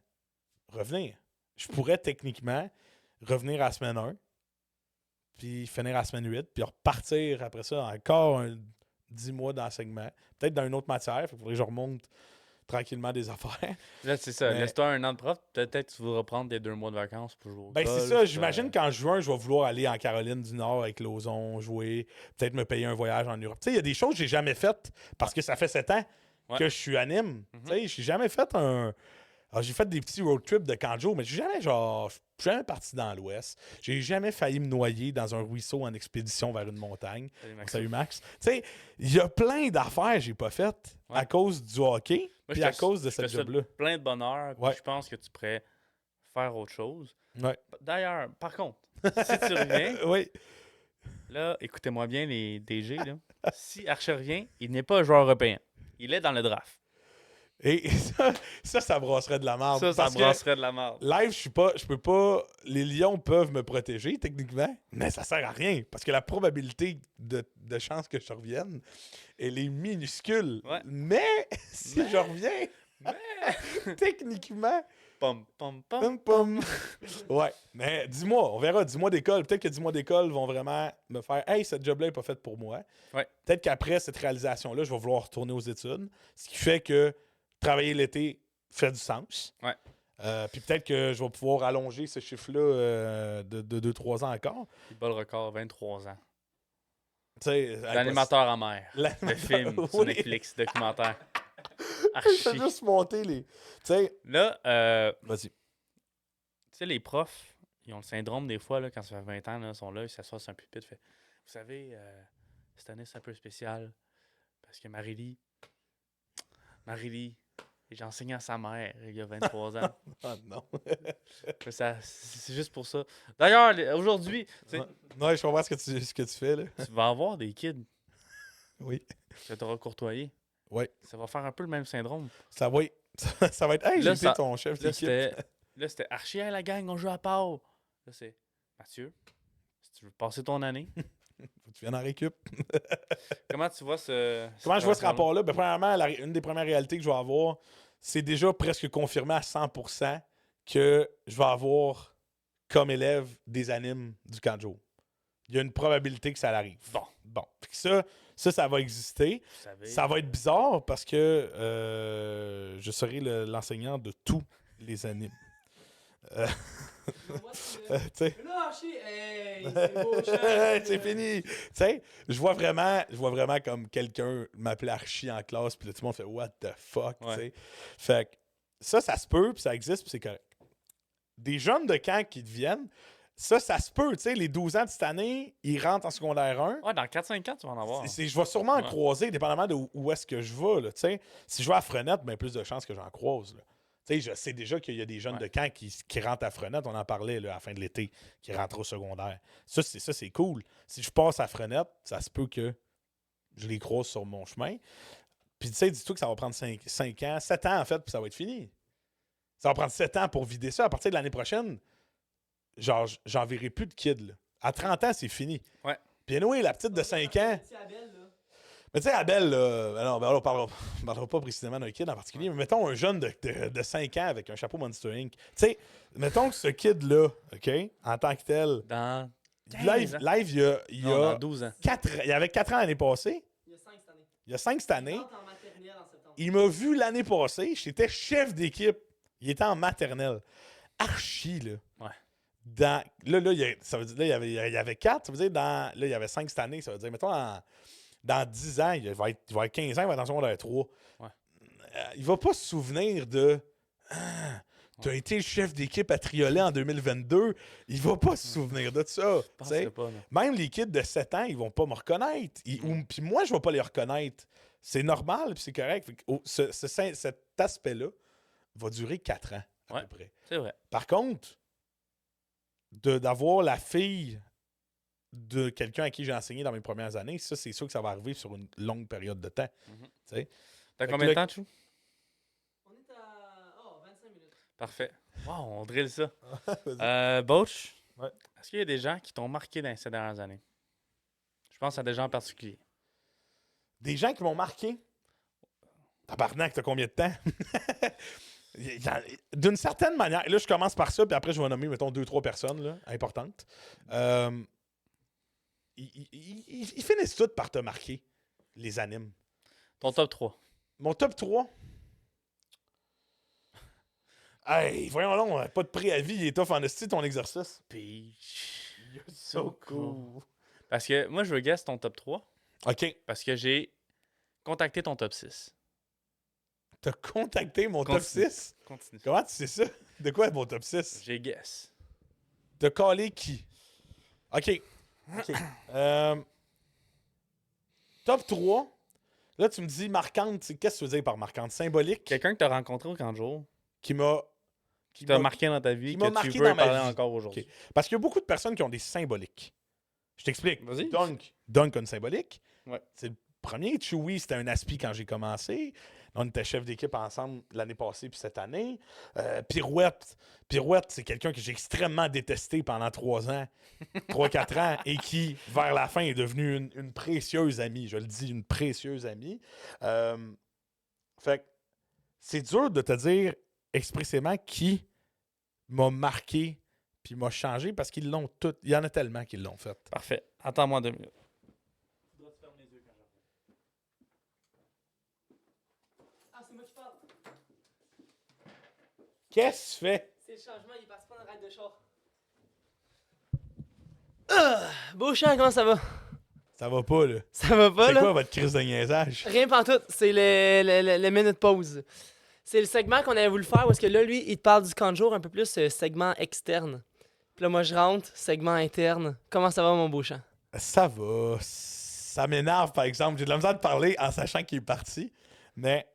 S1: revenir. Je pourrais techniquement revenir à la semaine 1, puis finir à la semaine 8, puis repartir après ça encore 10 mois d'enseignement. Peut-être dans une autre matière, il faudrait que je remonte tranquillement des affaires.
S2: Là, c'est ça.
S1: Mais-
S2: Laisse-toi un an de prof. Peut-être que tu voudras prendre tes 2 mois de vacances pour jouer au
S1: Ben, c'est
S2: golf,
S1: ça. J'imagine qu'en juin, je vais vouloir aller en Caroline du Nord avec Lauson, jouer, peut-être me payer un voyage en Europe. Tu sais, il y a des choses que j'ai jamais faites parce que ça fait 7 ans
S2: Ouais.
S1: que je suis anime. Tu sais, j'ai jamais fait un. Alors, j'ai fait des petits road trips de camp de jour, mais j'ai jamais, genre, je suis jamais parti dans l'Ouest. J'ai jamais failli me noyer dans un ruisseau en expédition vers une montagne.
S2: Salut, Maxime.
S1: Salut Max. Tu sais, il y a plein d'affaires que j'ai pas faites
S2: Ouais.
S1: à cause du hockey
S2: Moi,
S1: puis
S2: je
S1: à
S2: te-
S1: cause de
S2: je te
S1: cette
S2: souhaite
S1: job-là.
S2: plein de bonheur. Puis
S1: Ouais.
S2: je pense que tu pourrais faire autre chose.
S1: Ouais.
S2: D'ailleurs, par contre, si tu reviens,
S1: Oui.
S2: là, écoutez-moi bien les DG. Là. Si Archer revient, il n'est pas un joueur européen. Il est dans le draft.
S1: Et ça brasserait de la merde.
S2: Ça
S1: parce que
S2: brasserait de la merde.
S1: live, je peux pas. Les lions peuvent me protéger techniquement, mais ça sert à rien parce que la probabilité de chance que je revienne, elle est minuscule.
S2: Ouais.
S1: Mais si je reviens, techniquement,
S2: Pom, pom, pom.
S1: pom pom. Ouais, mais dis-moi, on verra. 10 mois d'école, peut-être que 10 mois d'école vont vraiment me faire hey, cette job-là n'est pas faite pour moi.
S2: Ouais.
S1: Peut-être qu'après cette réalisation-là, je vais vouloir retourner aux études, ce qui fait que travailler l'été fait du sens.
S2: Ouais.
S1: Puis peut-être que je vais pouvoir allonger ce chiffre-là de 2-3 ans encore.
S2: Il bat le record, 23 ans.
S1: Tu sais,
S2: L'animateur en mer.
S1: L'animateur,
S2: Le film sur
S1: oui.
S2: Netflix, documentaire.
S1: Je
S2: Archi.
S1: vais juste monter les. Tu sais,
S2: Là,
S1: vas-y.
S2: tu sais, les profs, ils ont le syndrome des fois, là, quand ça fait 20 ans, là, ils sont là, ils s'assoient sur un pupitre, fait vous savez, cette année, c'est un peu spécial parce que Marie-Lie, j'ai enseigné à sa mère il y a 23 ans.
S1: Ah non.
S2: Mais c'est juste pour ça. D'ailleurs, aujourd'hui, tu sais,
S1: Non, je comprends ce que tu fais, là.
S2: tu vas avoir des kids
S1: Oui.
S2: que tu auras courtoyé.
S1: Oui.
S2: Ça va faire un peu le même syndrome.
S1: Ça va, ça va être. Hey, j'ai
S2: Là,
S1: été
S2: ça-
S1: ton chef
S2: Là,
S1: d'équipe.
S2: c'était Archie, hey, la gang, on joue à part. Là, c'est Mathieu, si tu veux passer ton année,
S1: Faut que tu viennes en récup.
S2: comment tu vois ce.
S1: Comment je vois ce
S2: relation-là?
S1: rapport-là? Ben, premièrement, une des premières réalités que je vais avoir, c'est déjà presque confirmé à 100% que je vais avoir comme élève des animes du camp de jour. Il y a une probabilité que ça arrive. Bon. Fait que ça va exister.
S2: Vous savez.
S1: Ça va être bizarre parce que je serai l'enseignant de tous les animes.
S3: Moi, c'est-
S1: Tu sais.
S3: Mais là, Archie, hey, c'est beau,
S1: C'est fini. Tu sais, je vois vraiment comme quelqu'un m'appeler Archie en classe, puis là, tout le monde fait What the fuck, tu
S2: Ouais.
S1: sais. Fait que ça se peut, puis ça existe, puis c'est correct. Des jeunes de camp qui deviennent, Ça se peut, tu sais, les 12 ans de cette année, ils rentrent en secondaire 1.
S2: Ouais, dans 4-5 ans, tu vas en avoir.
S1: Je vais sûrement en
S2: Ouais.
S1: croiser, dépendamment de où est-ce que je vais, là, tu sais. Si je vais à Frenette, bien plus de chances que j'en croise, là. Tu sais, je sais déjà qu'il y a des jeunes de camp qui rentrent à Frenette, on en parlait là, à la fin de l'été, qui rentrent au secondaire. Ça, c'est cool. Si je passe à Frenette, ça se peut que je les croise sur mon chemin. Puis tu sais, dis-toi que ça va prendre 5 ans, 7 ans en fait, puis ça va être fini. Ça va prendre 7 ans pour vider ça. À partir de l'année prochaine, genre, j'en verrai plus de kids, là. À 30 ans, c'est fini.
S2: Ouais.
S1: Puis anyway, la petite de 5 ans...
S3: Petit Abel, là.
S1: Mais tu sais, Abel, là, alors, ben, on ne parlera pas précisément d'un kid en particulier, mais mettons un jeune de 5 ans avec un chapeau Monster Inc. Tu sais, mettons que ce kid-là, OK, en tant que tel,
S2: Dans
S1: live,
S2: 15 ans.
S1: il y
S2: Non,
S1: a
S2: dans 12 ans.
S1: 4, il y avait 4 ans l'année passée,
S3: Il y a 5 cette année.
S1: il y a 5 cette année.
S3: Il rentre en maternelle en septembre.
S1: Il m'a vu l'année passée, j'étais chef d'équipe. Il était en maternelle. Archi, là.
S2: Ouais.
S1: Là, ça veut dire, là, il y avait 4, ça veut dire, là, il y avait 5 cette année, ça veut dire, mettons, dans 10 ans, il va être 15 ans, il va être en secondaire 3.
S2: Ouais.
S1: Il va pas se souvenir de Ah, t'as été le chef d'équipe à Triolet en 2022. Il va pas se souvenir de ça.
S2: Je pense
S1: t'sais.
S2: pas, non.
S1: Même les kids de 7 ans, ils vont pas me reconnaître. Puis moi, je vais pas les reconnaître. C'est normal, puis c'est correct. Fait que, cet aspect-là va durer 4 ans, à
S2: Ouais.
S1: peu près.
S2: C'est vrai.
S1: Par contre, d'avoir la fille de quelqu'un à qui j'ai enseigné dans mes premières années, ça, c'est sûr que ça va arriver sur une longue période de temps.
S2: Mhm.
S1: T'sais.
S2: T'as
S1: Fait
S2: combien
S1: que
S2: de temps, Chou?
S3: On est à 25 minutes.
S2: Parfait. Wow, on drill ça.
S1: Vas-y.
S2: Butch,
S1: Ouais.
S2: est-ce qu'il y a des gens qui t'ont marqué dans ces dernières années? Je pense à des gens en particulier.
S1: Des gens qui m'ont marqué. Tabarnak, t'as combien de temps? D'une certaine manière, là, je commence par ça, puis après, je vais nommer, mettons, 2-3 personnes là, importantes. Ils finissent toutes par te marquer, les animes.
S2: Ton top 3.
S1: Mon top 3. Hey, voyons là, pas de préavis, il est tough en esti ton exercice.
S2: Peach.
S1: You're
S2: so cool. Parce que moi, je veux guess ton top 3
S1: OK.
S2: parce que j'ai contacté ton top 6.
S1: T'as contacté mon top
S2: Continue.
S1: 6?
S2: Continue.
S1: Comment tu sais ça? De quoi mon top 6?
S2: J'ai guess.
S1: T'as collé qui? OK. Top 3. Là, tu me dis marquante. Qu'est-ce que tu veux dire par marquante? Symbolique?
S2: Quelqu'un que t'as rencontré au camp de jour,
S1: Qui m'a...
S2: qui t'a marqué dans ta vie,
S1: qui m'a
S2: que
S1: marqué
S2: tu veux
S1: dans ma
S2: parler
S1: vie.
S2: encore aujourd'hui.
S1: OK. Parce qu'il y a beaucoup de personnes qui ont des symboliques. Je t'explique.
S2: Vas-y.
S1: Dunk a une symbolique.
S2: Ouais.
S1: C'est le premier. Chewie, c'était un aspi quand j'ai commencé. On était chef d'équipe ensemble l'année passée puis cette année. Pirouette, c'est quelqu'un que j'ai extrêmement détesté pendant 3 ans, 3-4 ans, et qui, vers la fin, est devenu une précieuse amie. Je le dis, une précieuse amie. Fait que c'est dur de te dire expressément qui m'a marqué puis m'a changé parce qu'ils l'ont tout. Il y en a tellement qui l'ont fait.
S2: Parfait. Attends-moi 2 minutes.
S3: Ah, c'est moi qui parle.
S1: Qu'est-ce que tu fais?
S3: C'est le changement, il est parti prendre un ride de char. Beauchamp, comment ça va?
S1: Ça va pas, là.
S3: Ça va pas,
S1: C'est
S3: là?
S1: quoi votre crise de niaisage?
S3: Rien pantoute, c'est le minute pause. C'est le segment qu'on avait voulu faire parce que là, lui, il te parle du camp de jour un peu plus segment externe. Puis là, moi, je rentre, segment interne. Comment ça va, mon Beauchamp?
S1: Ça va. Ça m'énerve, par exemple. J'ai de la misère de parler en sachant qu'il est parti. Mais,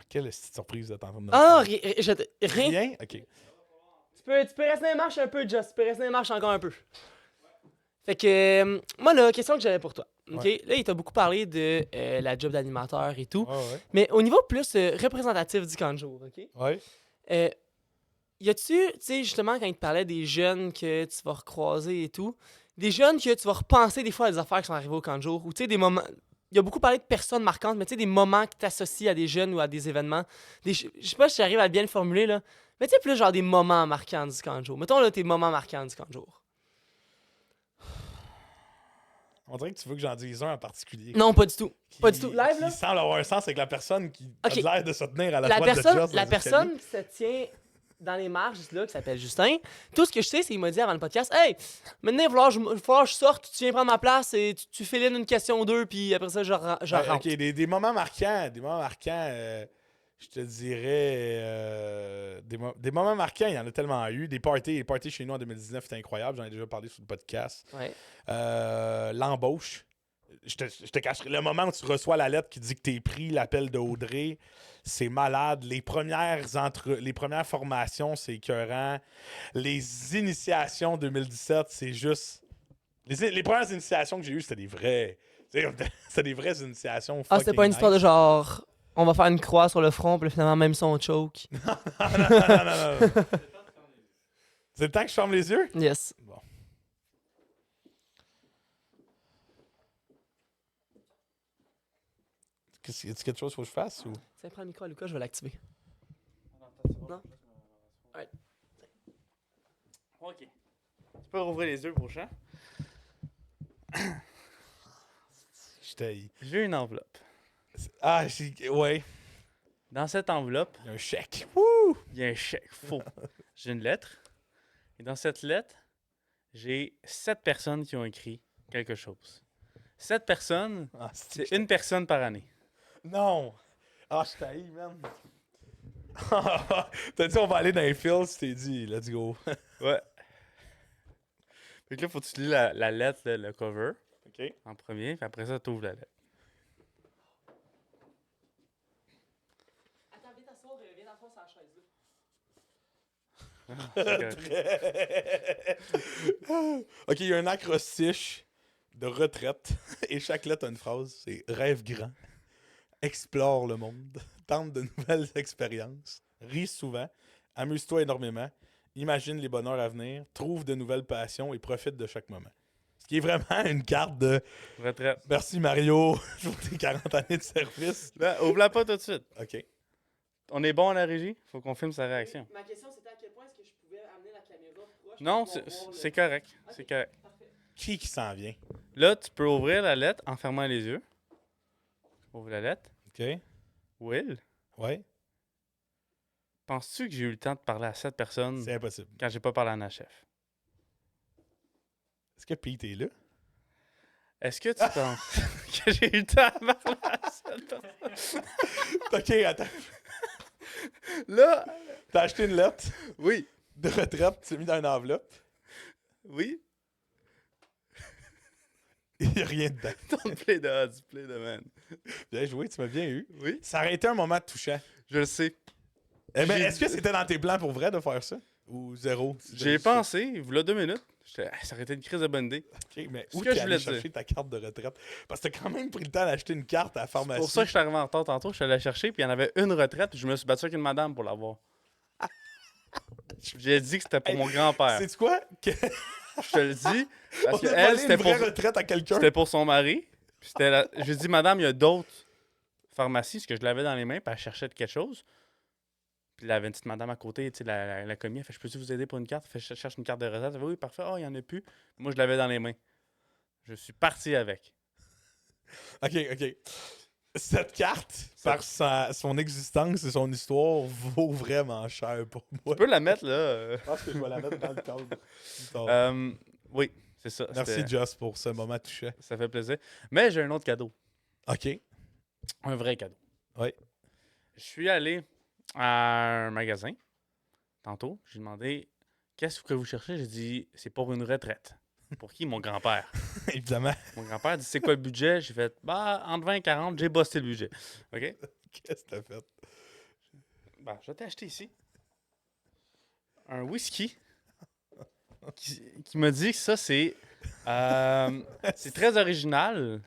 S1: quelle petite surprise de t'entendre.
S3: Ah, rien.
S1: Rien? OK.
S3: Tu peux rester dans les marches un peu, Just. Tu peux rester dans les marches encore un peu. Fait que, moi, la question que j'avais pour toi. OK?
S1: Ouais.
S3: Là, il t'a beaucoup parlé de la job d'animateur et tout.
S1: Ouais.
S3: Mais au niveau plus représentatif du camp de jour, OK?
S1: Ouais.
S3: Y a-tu, tu sais, justement, quand il te parlait des jeunes que tu vas recroiser et tout, des jeunes que tu vas repenser des fois à des affaires qui sont arrivées au camp de jour, ou tu sais, des moments. Il a beaucoup parlé de personnes marquantes, mais tu sais, des moments qui t'associent à des jeunes ou à des événements. Je sais pas si j'arrive à bien le formuler, là. Mais tu sais, plus genre des moments marquants du camp de jour. Mettons, là, tes moments marquants du camp de jour.
S1: On dirait que tu veux que j'en dise un en particulier.
S3: Non, pas du tout.
S1: Qui-
S3: Pas du tout. Live, là?
S1: Qui semble avoir un sens avec la personne qui
S3: Ok.
S1: a l'air de se tenir à la
S3: La
S1: droite de
S3: personne,
S1: Just dans
S3: la
S1: les
S3: personne qui se tient dans les marges, là, qui s'appelle Justin, tout ce que je sais, c'est qu'il m'a dit avant le podcast, « Hey, maintenant, il va falloir que je sorte, tu viens prendre ma place et tu files une question ou deux, puis après ça, je
S1: escaliers.
S3: rentre.
S1: OK, des moments marquants. Des moments marquants. Je te dirais des moments marquants, il y en a tellement eu. Des parties, les parties chez nous en 2019, c'était incroyable. J'en ai déjà parlé sur le podcast.
S3: Ouais.
S1: L'embauche. Je te cacherai. Le moment où tu reçois la lettre qui dit que t'es pris, l'appel de Audrey, c'est malade. Les premières formations, c'est écœurant. Les initiations 2017, c'est juste. Les premières initiations que j'ai eues, c'était des vrais. C'était des vraies initiations.
S3: Ah, c'était pas une histoire de
S1: nice.
S3: genre, on va faire une croix sur le front, puis finalement, même son choke.
S1: non. C'est le temps que je ferme les yeux?
S3: Yes.
S1: Bon. Y a-t-il quelque chose qu'il faut que je fasse? Ou...
S3: Tiens, prends le micro à Lucas, je vais l'activer. Non? Ouais.
S2: Ok. Tu peux rouvrir les yeux, prochain.
S1: J'étais...
S2: J'ai une enveloppe.
S1: Ah, ouais.
S2: Dans cette enveloppe,
S1: Il y a un chèque. Wouh!
S2: il y a un chèque faux. J'ai une lettre. Et dans cette lettre, j'ai 7 personnes qui ont écrit quelque chose. 7 personnes,
S1: Ah,
S2: c'est une personne par année.
S1: Non! Ah, je t'haïs, man. T'as dit on va aller dans les fields, tu t'es dit, let's go.
S2: Ouais. Fait que là, faut que tu lis la lettre, le cover,
S1: OK.
S2: en premier, puis après ça, tu ouvres la lettre.
S3: Attends, viens t'asseoir sur la chaise
S1: OK, il y a un acrostiche de retraite et chaque lettre a une phrase. C'est rêve grand, explore le monde, tente de nouvelles expériences, ris souvent, amuse-toi énormément, imagine les bonheurs à venir, trouve de nouvelles passions et profite de chaque moment. Ce qui est vraiment une carte de
S2: Retraite.
S1: merci Mario pour tes 40 années de service.
S2: Là, ouvre-la pas tout de suite.
S1: OK.
S2: On est bon à la régie? Faut qu'on filme sa réaction.
S3: Ma question, c'était à quel point est-ce que je pouvais amener la caméra proche
S2: Non,
S3: pour pouvoir voir
S2: c'est correct. C'est correct.
S3: Parfait.
S1: Qui s'en vient?
S2: Là, tu peux ouvrir la lettre en fermant les yeux. Ouvre la lettre.
S1: OK.
S2: Will,
S1: Ouais.
S2: penses-tu que j'ai eu le temps de parler à 7 personnes
S1: C'est impossible.
S2: quand j'ai pas parlé à ma chef?
S1: Est-ce que Pete est là?
S2: Est-ce que tu penses que j'ai eu le temps de parler à 7 personnes?
S1: OK, attends.
S2: Là,
S1: T'as acheté une lettre
S2: oui,
S1: de retraite, tu l'as mis dans une enveloppe.
S2: oui.
S1: Il n'y a rien dedans.
S2: Don't play the odds, play the man.
S1: Bien joué, tu m'as bien eu.
S2: Oui,
S1: Ça aurait été un moment touchant.
S2: je le sais.
S1: Eh ben,
S2: J'ai-
S1: est-ce que c'était dans tes plans pour vrai de faire ça? Ou zéro?
S2: J'ai pensé, il y a 2 minutes. J'étais, ça aurait été une crise de bonne idée.
S1: OK, mais
S2: Ce
S1: où
S2: que
S1: t'es
S2: je
S1: allé
S2: voulais
S1: chercher
S2: dire.
S1: ta carte de retraite? Parce que t'as quand même pris le temps d'acheter une carte à la pharmacie.
S2: C'est pour ça que je suis arrivé en retard tantôt. Je suis allé la chercher, puis il y en avait une retraite, puis je me suis battu avec une madame pour l'avoir. J'ai dit que c'était pour
S1: Hey,
S2: mon grand-père.
S1: Sais-tu quoi? Que-
S2: Je te le dis, parce
S1: On
S2: que
S1: a
S2: elle,
S1: volé
S2: c'était
S1: une vraie
S2: pour,
S1: retraite à quelqu'un.
S2: c'était pour son mari. Puis j'ai dit, madame, il y a d'autres pharmacies, parce que je l'avais dans les mains, puis elle cherchait de quelque chose. Puis il y avait une petite madame à côté, tu sais, la commis, elle fait, je peux-tu vous aider pour une carte? Elle fait, je cherche une carte de retraite. Elle fait, oui, parfait. Oh, il n'y en a plus. Moi, je l'avais dans les mains. Je suis parti avec.
S1: OK. Cette carte, par son existence et son histoire, vaut vraiment cher pour moi.
S2: Tu peux la mettre, là.
S1: Je pense que je vais la mettre dans le cadre.
S2: Oui, c'est ça.
S1: Merci,
S2: c'était-
S1: Joss, pour ce moment touchant.
S2: Ça fait plaisir. Mais j'ai un autre cadeau.
S1: OK.
S2: Un vrai cadeau.
S1: Oui.
S2: Je suis allé à un magasin tantôt. J'ai demandé qu'est-ce que vous cherchez. J'ai dit c'est pour une retraite. Pour qui? Mon grand-père.
S1: Évidemment.
S2: Mon grand-père dit c'est quoi le budget? J'ai fait entre 20 et 40, j'ai bossé le budget. OK?
S1: Qu'est-ce que t'as fait?
S2: Je t'ai acheté ici un whisky qui me dit que ça c'est très original.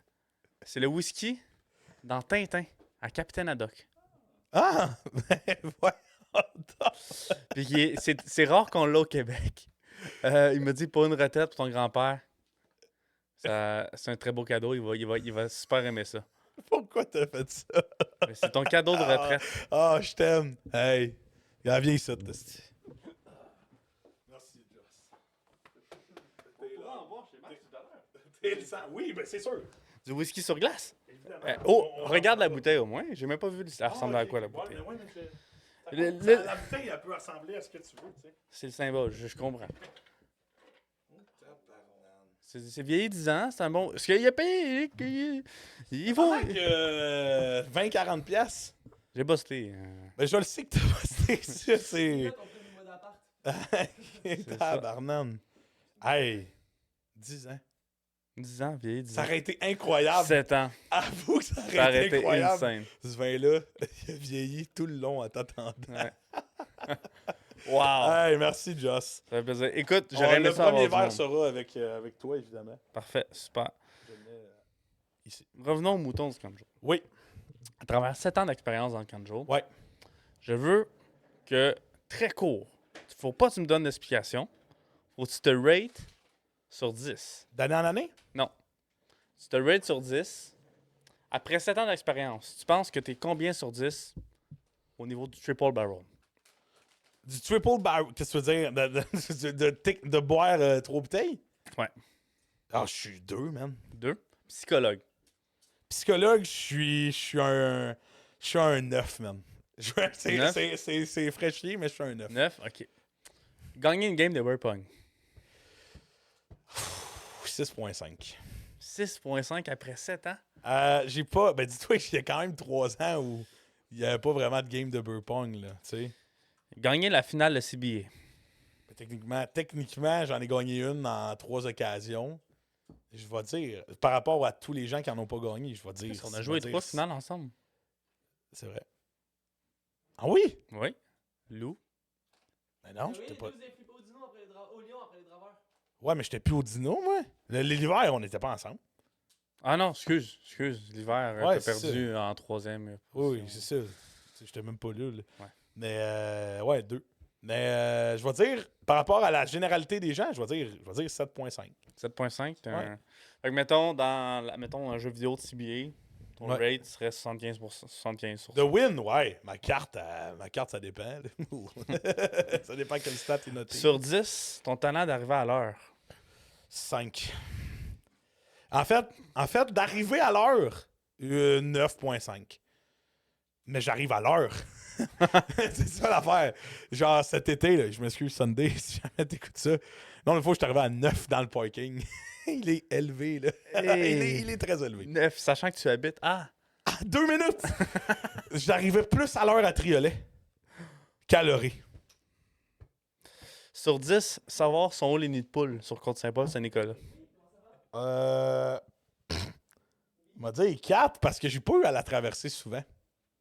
S2: C'est le whisky dans Tintin à Capitaine Haddock.
S1: Ah! Ben, ouais.
S2: Puis c'est rare qu'on l'a au Québec. Il m'a dit pour une retraite pour ton grand-père. C'est un très beau cadeau. Il va super aimer ça.
S1: Pourquoi t'as fait ça?
S2: Mais c'est ton cadeau de retraite.
S1: Ah, je t'aime. Hey. Viens ici, Testi. Merci, Joss. T'es le sang. Oui, ben c'est sûr.
S2: Du whisky sur glace.
S1: Évidemment.
S2: Regarde la bouteille au moins. J'ai même pas vu ça ressemble à quoi la bouteille.
S1: La bouteille, elle peut ressembler à ce que tu veux, tu sais.
S2: C'est le symbole, je comprends. C'est vieilli 10 ans, c'est un bon. Parce qu'il a payé. Il vaut.
S1: 20-40 piastres.
S2: J'ai busté.
S1: Ben, je le sais que t'as posté ça, c'est.
S3: ton premier mois d'appart.
S2: ça.
S1: Tabarnane. Hey, 10 ans.
S2: 10 ans, vieilli, 10
S1: Ça
S2: ans.
S1: aurait été incroyable.
S2: 7 ans.
S1: Avoue que ça
S2: Ça
S1: aurait été incroyable.
S2: insane.
S1: Ce vin-là, il a vieilli tout le long en t'attendant.
S2: Ouais. Wow!
S1: Hey, merci, Joss.
S2: Ça fait plaisir. Écoute, j'aurais aimé
S1: Le
S2: ça
S1: premier
S2: avoir
S1: verre
S2: du monde.
S1: sera avec toi, évidemment.
S2: Parfait, super.
S1: Je le mets ici.
S2: Revenons aux moutons du Kanjo.
S1: Oui,
S2: À travers 7 ans d'expérience dans le Kanjo,
S1: ouais.
S2: je veux que, très court, faut pas que tu me donnes d'explication. Faut que tu te rates sur 10.
S1: D'année en année?
S2: Non. Tu te rates sur 10. Après 7 ans d'expérience, tu penses que tu es combien sur 10 au niveau du triple barrel?
S1: Du triple barrel, qu'est-ce que tu veux dire? De boire 3 bouteilles?
S2: Ouais.
S1: Ah, je suis 2, man.
S2: 2. Psychologue.
S1: Psychologue, je suis un 9, man.
S2: Neuf?
S1: C'est fraîchier, mais je suis un 9.
S2: 9, ok. Gagner une game de beer pong.
S1: 6.5.
S2: 6.5 après 7 ans.
S1: J'ai pas. Ben, dis-toi qu'il y a quand même 3 ans où il n'y avait pas vraiment de game de beer pong, là. Tu sais.
S2: Gagner la finale de CBA.
S1: Techniquement, j'en ai gagné une en 3 occasions. Je vais dire, par rapport à tous les gens qui n'en ont pas gagné, je vais dire.
S2: On a joué 3 finales ensemble.
S1: C'est vrai. Ah oui?
S2: Oui. Lou.
S1: Mais non,
S3: Oui,
S1: j'étais
S3: vous
S1: pas.
S3: avez flippé au dino après au lion après les draveurs.
S1: Ouais, mais j'étais plus au dino, moi. L'hiver, on n'était pas ensemble.
S2: Ah non, excuse. L'hiver,
S1: Ouais,
S2: t'as
S1: c'est
S2: perdu en 3e.
S1: Oui, c'est ça. J'étais même pas là.
S2: Ouais.
S1: Mais, ouais, 2. Mais, je vais dire, par rapport à la généralité des gens, je vais dire 7.5.
S2: 7.5.
S1: Ouais.
S2: Fait que mettons, mettons un jeu vidéo de CBA, ton
S1: Ouais.
S2: rate serait 75 sur
S1: The win, ouais. Ma carte, ça dépend. là. Ça dépend quel stat est noté.
S2: Sur 10, ton talent d'arriver à l'heure.
S1: 5. En fait, d'arriver à l'heure, 9.5. Mais j'arrive à l'heure. C'est ça l'affaire. Genre, cet été, là, je m'excuse, Sunday, si jamais t'écoutes ça. Non, une fois, je suis arrivé à 9 dans le parking. Il est élevé, là.
S2: Hey.
S1: Il est très élevé.
S2: 9, sachant que tu habites à...
S1: 2 minutes! J'arrivais plus à l'heure à Triolet qu'à Loré.
S2: Sur 10, savoir sont où les nids de poules sur Côte-Saint-Paul, Saint-Nicolas.
S1: On m'a dit 4 parce que j'ai pas eu à la traverser souvent.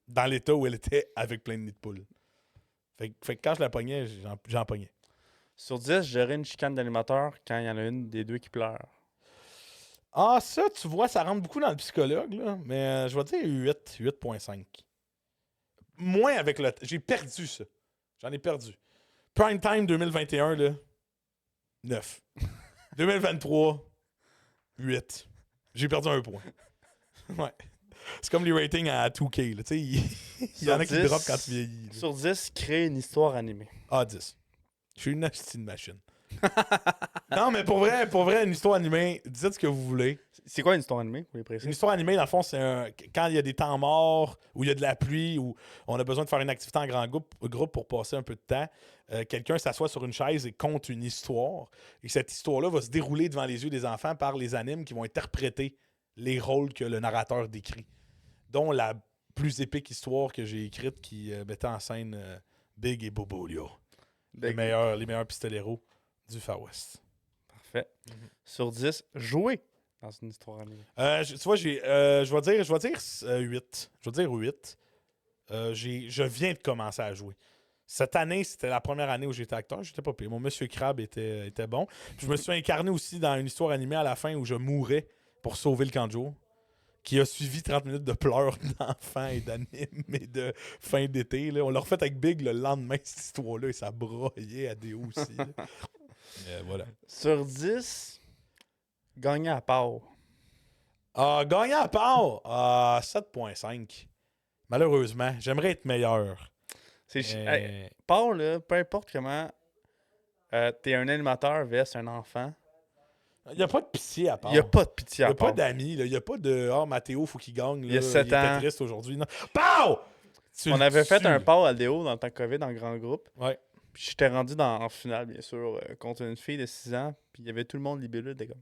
S1: Dans l'état où elle était avec plein de nids de poules. Fait que quand je la pognais, j'en pognais.
S2: Sur 10, gérer une chicane d'animateur quand il y en a une des deux qui pleure.
S1: Ah, ça, tu vois, ça rentre beaucoup dans le psychologue, là. Mais je vais dire 8.5. Moins avec le... J'ai perdu ça. J'en ai perdu. Prime Time 2021, là, 9. 2023, 8. J'ai perdu 1 point. Ouais. C'est comme les ratings à 2K, là. Tu sais, il y en a qui
S2: 10,
S1: drop quand tu vieillis. là.
S2: Sur 10, créer une histoire animée.
S1: Ah, 10. Je suis une hostie de machine. Non, mais pour vrai, une histoire animée, dites ce que vous voulez.
S2: C'est quoi une histoire animée, pour les
S1: Une
S2: préciser?
S1: histoire animée, dans le fond, c'est quand il y a des temps morts, où il y a de la pluie, où on a besoin de faire une activité en grand groupe pour passer un peu de temps. Quelqu'un s'assoit sur une chaise et compte une histoire. Et cette histoire-là va se dérouler devant les yeux des enfants par les animes qui vont interpréter les rôles que le narrateur décrit. Dont la plus épique histoire que j'ai écrite qui mettait en scène Big et Bobolio. Les meilleurs pistoleros du Far West.
S2: Parfait. Sur 10, jouer dans une histoire animée.
S1: Tu vois, je vais dire 8. Je vais dire 8. Je viens de commencer à jouer. Cette année, c'était la première année où j'étais acteur. J'étais pas pire. Mon Monsieur Crabbe était bon. Puis je me suis incarné aussi dans une histoire animée à la fin où je mourais pour sauver le Kanjo, qui a suivi 30 minutes de pleurs d'enfants et d'animes et de fin d'été. Là. On l'a refait avec Big le lendemain, cette histoire-là, et ça broyait à Déo aussi. là. Voilà.
S2: Sur 10, gagner à part.
S1: Gagnant à part, 7.5. Malheureusement, j'aimerais être meilleur.
S2: Hey, part, là, peu importe comment t'es un animateur vs un enfant,
S1: Il n'y a pas de pitié à part.
S2: il n'y a pas de pitié
S1: Il n'y
S2: à
S1: a pas
S2: part.
S1: d'amis. Il n'y a pas de « Ah, Mathéo, faut qu'il gagne. »
S2: Il y a 7
S1: était
S2: ans.
S1: triste aujourd'hui. Non. Pow!
S2: On avait fait un part à Léo dans le temps COVID en grand groupe.
S1: Ouais.
S2: Puis j'étais rendu en finale, bien sûr, contre une fille de 6 ans. Puis il y avait tout le monde libellé, des gars.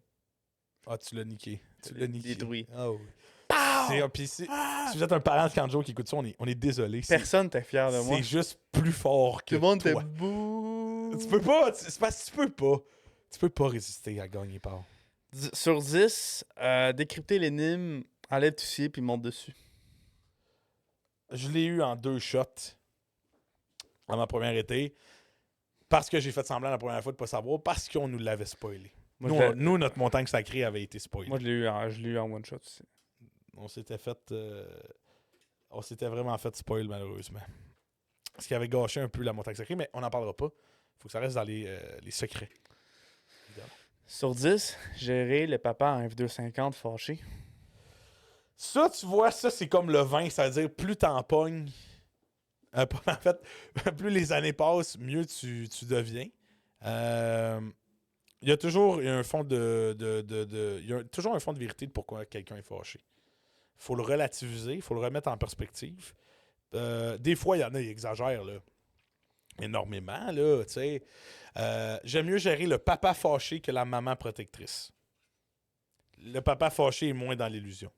S1: Ah, tu l'as niqué. Tu l'as niqué.
S2: Détruit.
S1: Ah oui. Puis si vous êtes un parent de Kanjo qui écoute ça, on est désolé.
S2: Personne n'était fier de moi.
S1: C'est juste plus fort que
S2: Tout le monde était
S1: toi.
S2: bouh.
S1: Tu peux pas. C'est parce que tu peux pas. Tu peux pas résister à gagner par.
S2: Sur 10, décrypter l'énigme, enlève tout ciel puis monte dessus.
S1: Je l'ai eu en 2 shots à ma première été. Parce que j'ai fait semblant la première fois de pas savoir. Parce qu'on nous l'avait spoilé.
S2: Moi,
S1: Nous, notre montagne sacrée avait été spoilée.
S2: moi je l'ai eu en one shot aussi.
S1: On s'était fait. On s'était vraiment fait spoil, malheureusement. Ce qui avait gâché un peu la montagne sacrée, mais on n'en parlera pas. Faut que ça reste dans les secrets.
S2: Sur 10, gérer le papa en F250 fâché.
S1: Ça, tu vois, ça, c'est comme le vin. C'est-à-dire, plus t'en pognes. En fait, plus les années passent, mieux tu deviens. Il y a toujours un fond il y a toujours un fond de vérité de pourquoi quelqu'un est fâché. Il faut le relativiser, il faut le remettre en perspective. Des fois, il y en a qui exagèrent là, énormément. Là, j'aime mieux gérer le papa fâché que la maman protectrice. Le papa fâché est moins dans l'illusion.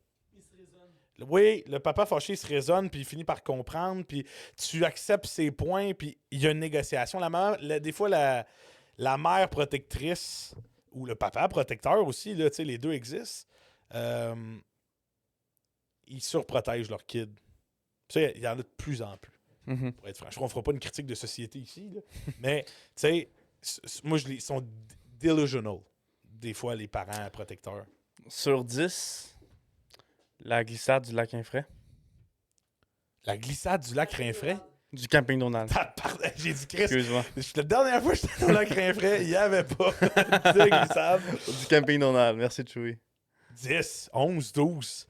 S1: Oui, le papa fâché se raisonne, puis il finit par comprendre, puis tu acceptes ses points, puis il y a une négociation. La maman, des fois, la mère protectrice, ou le papa protecteur aussi, là, les deux existent, ils surprotègent leur kid. Il y en a de plus en plus, pour être franc. On ne fera pas une critique de société ici, là, mais, tu sais, moi, ils sont delusional, des fois, les parents protecteurs.
S2: Sur 10, la glissade du lac Infray.
S1: La glissade du lac Rinfray?
S2: Du camping Donald.
S1: J'ai dit Chris.
S2: Excuse-moi.
S1: La dernière fois que j'étais au lac Rinfray, il n'y avait pas de glissade.
S2: Du camping Donald. Merci, Chewie.
S1: 10, 11, 12.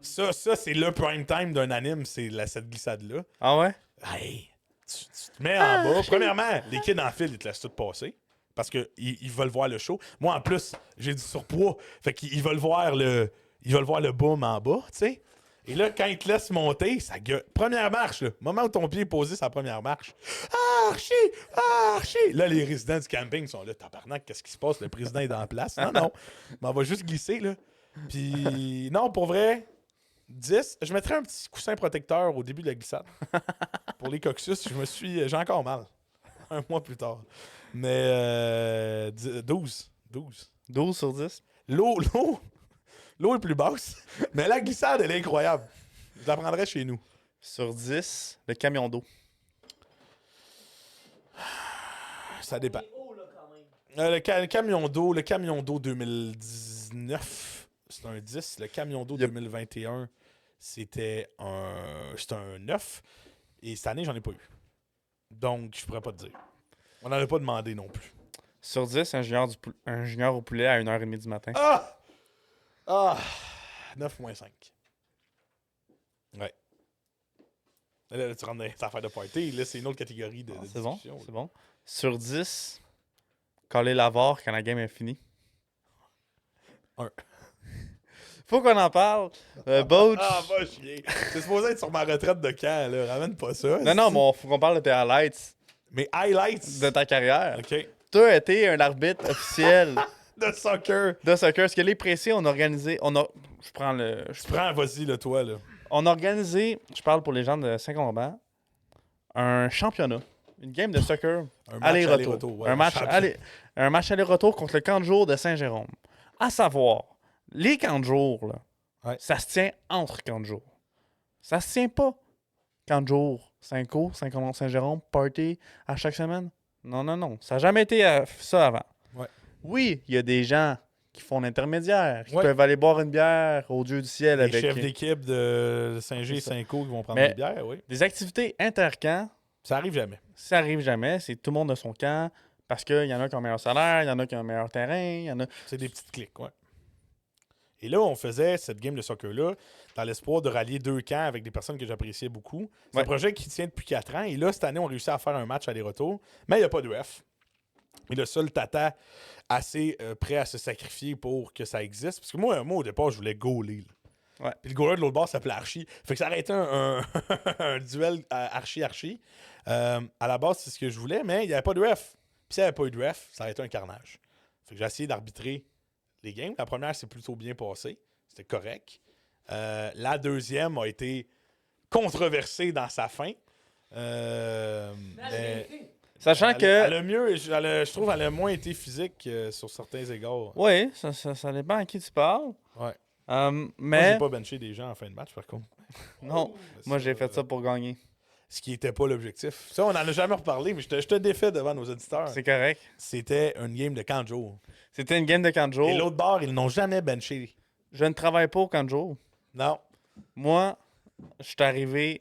S1: Ça c'est le prime time d'un anime, c'est cette glissade-là.
S2: Ah ouais?
S1: Hey, tu te mets en bas. Premièrement, les kids en file, ils te laissent tout passer. Parce qu'ils veulent voir le show. Moi, en plus, j'ai du surpoids. Fait qu'ils veulent voir le boom en bas, tu sais. Et là, quand ils te laissent monter, ça gueule. Première marche, là. Moment où ton pied est posé, c'est la première marche. Archie! Archie! Là, les résidents du camping sont là. Tabarnak, qu'est-ce qui se passe? Le président est dans la place. Non. Mais on va juste glisser, là. Puis, non, pour vrai, 10. Je mettrais un petit coussin protecteur au début de la glissade. Pour les coccyx, j'ai encore mal. Un mois plus tard. Mais 12.
S2: 12 sur 10.
S1: L'eau est plus basse, mais la glissade, elle est incroyable. Je la prendrais chez nous.
S2: Sur 10, le camion d'eau.
S1: Ça dépend. Le camion d'eau 2019, c'est un 10. Le camion d'eau 2021, c'était un 9. Et cette année, j'en ai pas eu. Donc, je pourrais pas te dire. On n'en a pas demandé non plus.
S2: Sur 10, un junior au poulet à 1h30 du matin.
S1: Ah! 9,5. Ouais. Là, tu rentres dans les affaires de party. Là, c'est une autre catégorie de
S2: C'est bon,
S1: discussion.
S2: c'est bon. Sur 10, coller l'avare quand la game est finie.
S1: 1.
S2: Faut qu'on en parle. Boach.
S1: Va chier. C'est supposé être sur ma retraite de camp, là. Ramène pas ça.
S2: Non, mais faut qu'on parle de tes highlights
S1: Mes highlights.
S2: de ta carrière.
S1: OK.
S2: Tu as été un arbitre officiel
S1: De soccer.
S2: de soccer. Parce que les précis, on a organisé. Je prends le.
S1: Vas-y, le toi, là.
S2: On a organisé, je parle pour les gens de Saint-Colomban, un championnat. Une game de soccer.
S1: Un match
S2: Aller-retour.
S1: aller-retour, ouais,
S2: un match aller-retour contre le camp de jour de Saint-Jérôme. À savoir, les camps de jour, là,
S1: Ouais.
S2: ça se tient entre camps de jour. Ça se tient pas. Camp de jour, Saint-Co, Saint-Colomban, Saint-Jérôme, party à chaque semaine. Non. Ça n'a jamais été ça avant.
S1: Ouais.
S2: Oui, il y a des gens qui font l'intermédiaire, qui
S1: Ouais.
S2: peuvent aller boire une bière au Dieu du ciel
S1: Les
S2: avec
S1: chefs d'équipe de Saint-G et
S2: C'est ça.
S1: Saint-Co qui vont prendre
S2: Mais-
S1: des bières, oui.
S2: des activités intercamps.
S1: Ça arrive jamais.
S2: Ça arrive jamais, c'est tout le monde de son camp, parce qu'il y en a qui ont un meilleur salaire, il y en a qui ont un meilleur terrain, il y en a...
S1: C'est des petites clics, ouais. Et là, on faisait cette game de soccer-là dans l'espoir de rallier 2 camps avec des personnes que j'appréciais beaucoup. C'est
S2: Ouais.
S1: un projet qui tient depuis 4 ans. Et là, cette année, on réussit à faire un match aller-retour. Mais il n'y a pas de ref. Et le seul tata assez prêt à se sacrifier pour que ça existe. Parce que moi au départ, je voulais goaler. Là.
S2: Ouais.
S1: Puis le goaler de l'autre bord s'appelait Archie. Fait que ça aurait été un duel Archie-Archie. À la base, c'est ce que je voulais, mais il n'y avait pas de ref. Puis s'il n'y avait pas eu de ref, ça aurait été un carnage. Fait que j'ai essayé d'arbitrer les games. La première s'est plutôt bien passée. C'était correct. La deuxième a été controversée dans sa fin.
S2: Sachant
S1: Elle
S2: que.
S1: a mieux, je trouve qu'elle a moins été physique sur certains égards.
S2: Oui, ça dépend à qui tu parles.
S1: Ouais. Moi,
S2: Mais.
S1: j'ai pas benché des gens en fin de match, par contre.
S2: Non, moi j'ai fait ça pour gagner.
S1: Ce qui n'était pas l'objectif. Ça, on n'en a jamais reparlé, mais je te défais devant nos auditeurs.
S2: C'est correct.
S1: C'était une game de Kanjo.
S2: C'était une game de Kanjo.
S1: Et l'autre bord, ils n'ont jamais benché.
S2: Je ne travaille pas au Kanjo.
S1: Non.
S2: Moi, je suis arrivé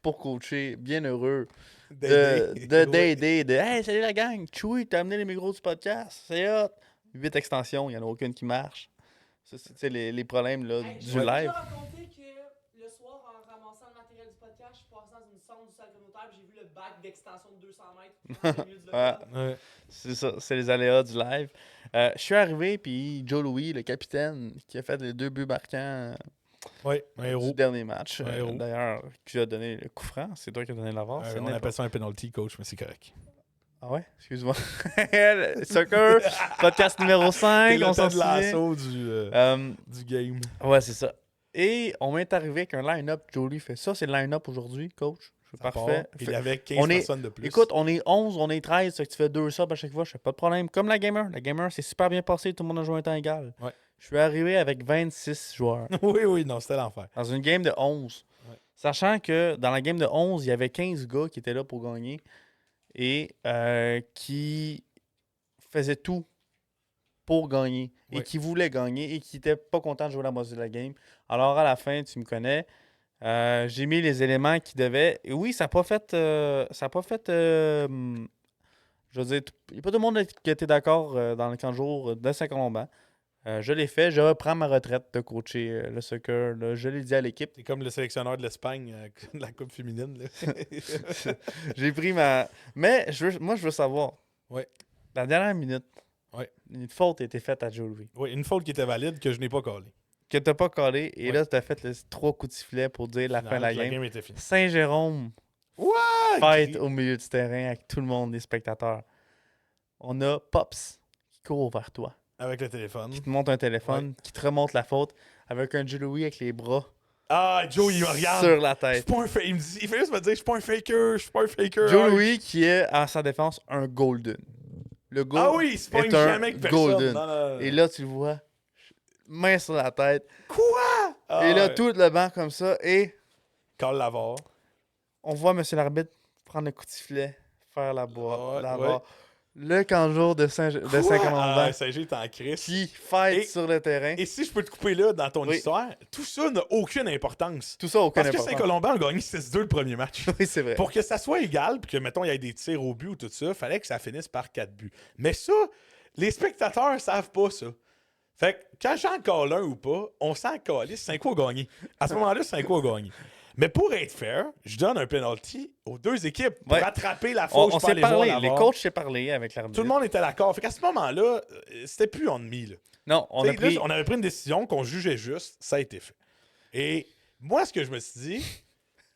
S2: pour coacher, bien heureux.
S1: D'aider.
S2: De Hey, salut la gang, Chewy, t'as amené les micros du podcast, c'est hot. 8 extensions, il n'y en a aucune qui marche. Ça, c'est les problèmes là, du
S3: Je
S2: live.
S3: vais raconter que le soir, en ramassant le matériel du podcast, je suis passé dans une sonde du salle communautaire et j'ai vu le bac d'extension de 200 mètres au milieu du local.
S1: Ouais.
S2: C'est ça, c'est les aléas du live. Je suis arrivé, puis Joe Louis, le capitaine, qui a fait les 2 buts marquants
S1: Oui, un héros.
S2: du dernier match,
S1: Un héros.
S2: d'ailleurs, qui a donné le coup franc. C'est toi qui as donné l'avance.
S1: On appelle ça un penalty, coach, mais c'est correct.
S2: Ah ouais? Excuse-moi. Soccer, podcast numéro 5.
S1: C'est
S2: On
S1: le
S2: s'en
S1: temps de
S2: souvient.
S1: l'assaut du game.
S2: Ouais, c'est ça. Et on m'est arrivé avec un line-up. Jolie fait ça. C'est le line-up aujourd'hui, coach. C'est
S1: Ça
S2: parfait.
S1: part. Il y avait 15
S2: on est-
S1: personnes de plus.
S2: Écoute, on est 11, on est 13. Ça fait que tu fais 2 subs à chaque fois. Je fais pas de problème. Comme la gamer. La gamer, c'est super bien passé. Tout le monde a joué un temps égal.
S1: Ouais.
S2: Je suis arrivé avec 26 joueurs
S1: Oui, non, c'était l'enfer.
S2: dans une game de 11.
S1: Ouais.
S2: Sachant que dans la game de 11, il y avait 15 gars qui étaient là pour gagner et qui faisaient tout pour gagner et
S1: Ouais.
S2: qui voulaient gagner et qui n'étaient pas contents de jouer la moitié de la game. Alors à la fin, tu me connais, j'ai mis les éléments qui devaient. Et oui, ça n'a pas fait. Je veux dire, il n'y a pas tout le monde qui était d'accord dans le camp de jour de Saint-Colomban. Je l'ai fait. Je reprends ma retraite de coacher le soccer. Là. Je l'ai dit à l'équipe.
S1: C'est comme le sélectionneur de l'Espagne de la Coupe féminine. Là.
S2: J'ai pris ma. Mais moi, je veux savoir.
S1: Ouais.
S2: La dernière minute,
S1: Ouais.
S2: une faute a été faite à Joe Louis.
S1: Oui, une faute qui était valide que je n'ai pas collée.
S2: Que t'as pas collé. Et
S1: Ouais.
S2: là, t'as fait les 3 coups de sifflet pour dire la fin de la game.
S1: était finie.
S2: Saint-Jérôme
S1: Ouais!
S2: fight au milieu du terrain avec tout le monde, les spectateurs. On a Pops qui court vers toi,
S1: Avec le téléphone.
S2: qui te montre un téléphone, qui te remonte la faute avec un Joe Louis avec les bras
S1: Ah, Joe, il me regarde.
S2: sur la
S1: Je suis
S2: tête.
S1: pas un faker. Il fait juste me dire, je suis pas un faker, je suis pas un faker.
S2: Joe
S1: Ah,
S2: Louis qui est, en sa défense, un golden. Le gars
S1: Ah oui, il se pogne
S2: est un
S1: jamais avec personne.
S2: golden.
S1: Non, non, non.
S2: Et là, tu le vois, main sur la tête.
S1: Quoi? Ah,
S2: Et là,
S1: ouais.
S2: tout le banc comme ça. Et
S1: Carl Lavard.
S2: on voit M. l'arbitre prendre le coup de sifflet, faire la
S1: Ouais,
S2: boîte, la
S1: ouais.
S2: barre. Le canjour de Saint-Colomban
S1: Ah, Saint-G est en crise.
S2: qui fight
S1: Et-
S2: sur le terrain.
S1: Et si je peux te couper là dans ton
S2: Oui.
S1: histoire, tout ça n'a aucune importance.
S2: Tout ça, aucun
S1: Parce que
S2: important.
S1: Saint-Colomban a gagné 6-2 le premier match.
S2: Oui, c'est vrai.
S1: Pour que ça soit égal, puis que, mettons, il y ait des tirs au but ou tout ça, fallait que ça finisse par 4 buts. Mais ça, les spectateurs savent pas ça. Fait que quand j'en colle un ou pas, on s'en calisse, Saint-Co a gagné. À ce moment-là, Saint-Co a gagné. Mais pour être fair, je donne un penalty aux 2 équipes pour
S2: Ouais.
S1: rattraper la faute.
S2: On
S1: je peux
S2: s'est
S1: aller voir
S2: parlé,
S1: la
S2: les
S1: VAR.
S2: coachs s'est parlé avec l'arbitre.
S1: Tout le monde était d'accord. Fait qu'à ce moment-là, c'était plus ennemi. Là.
S2: Non, on
S1: T'sais,
S2: a pris...
S1: là, on avait pris une décision qu'on jugeait juste, ça a été fait. Et moi, ce que je me suis dit,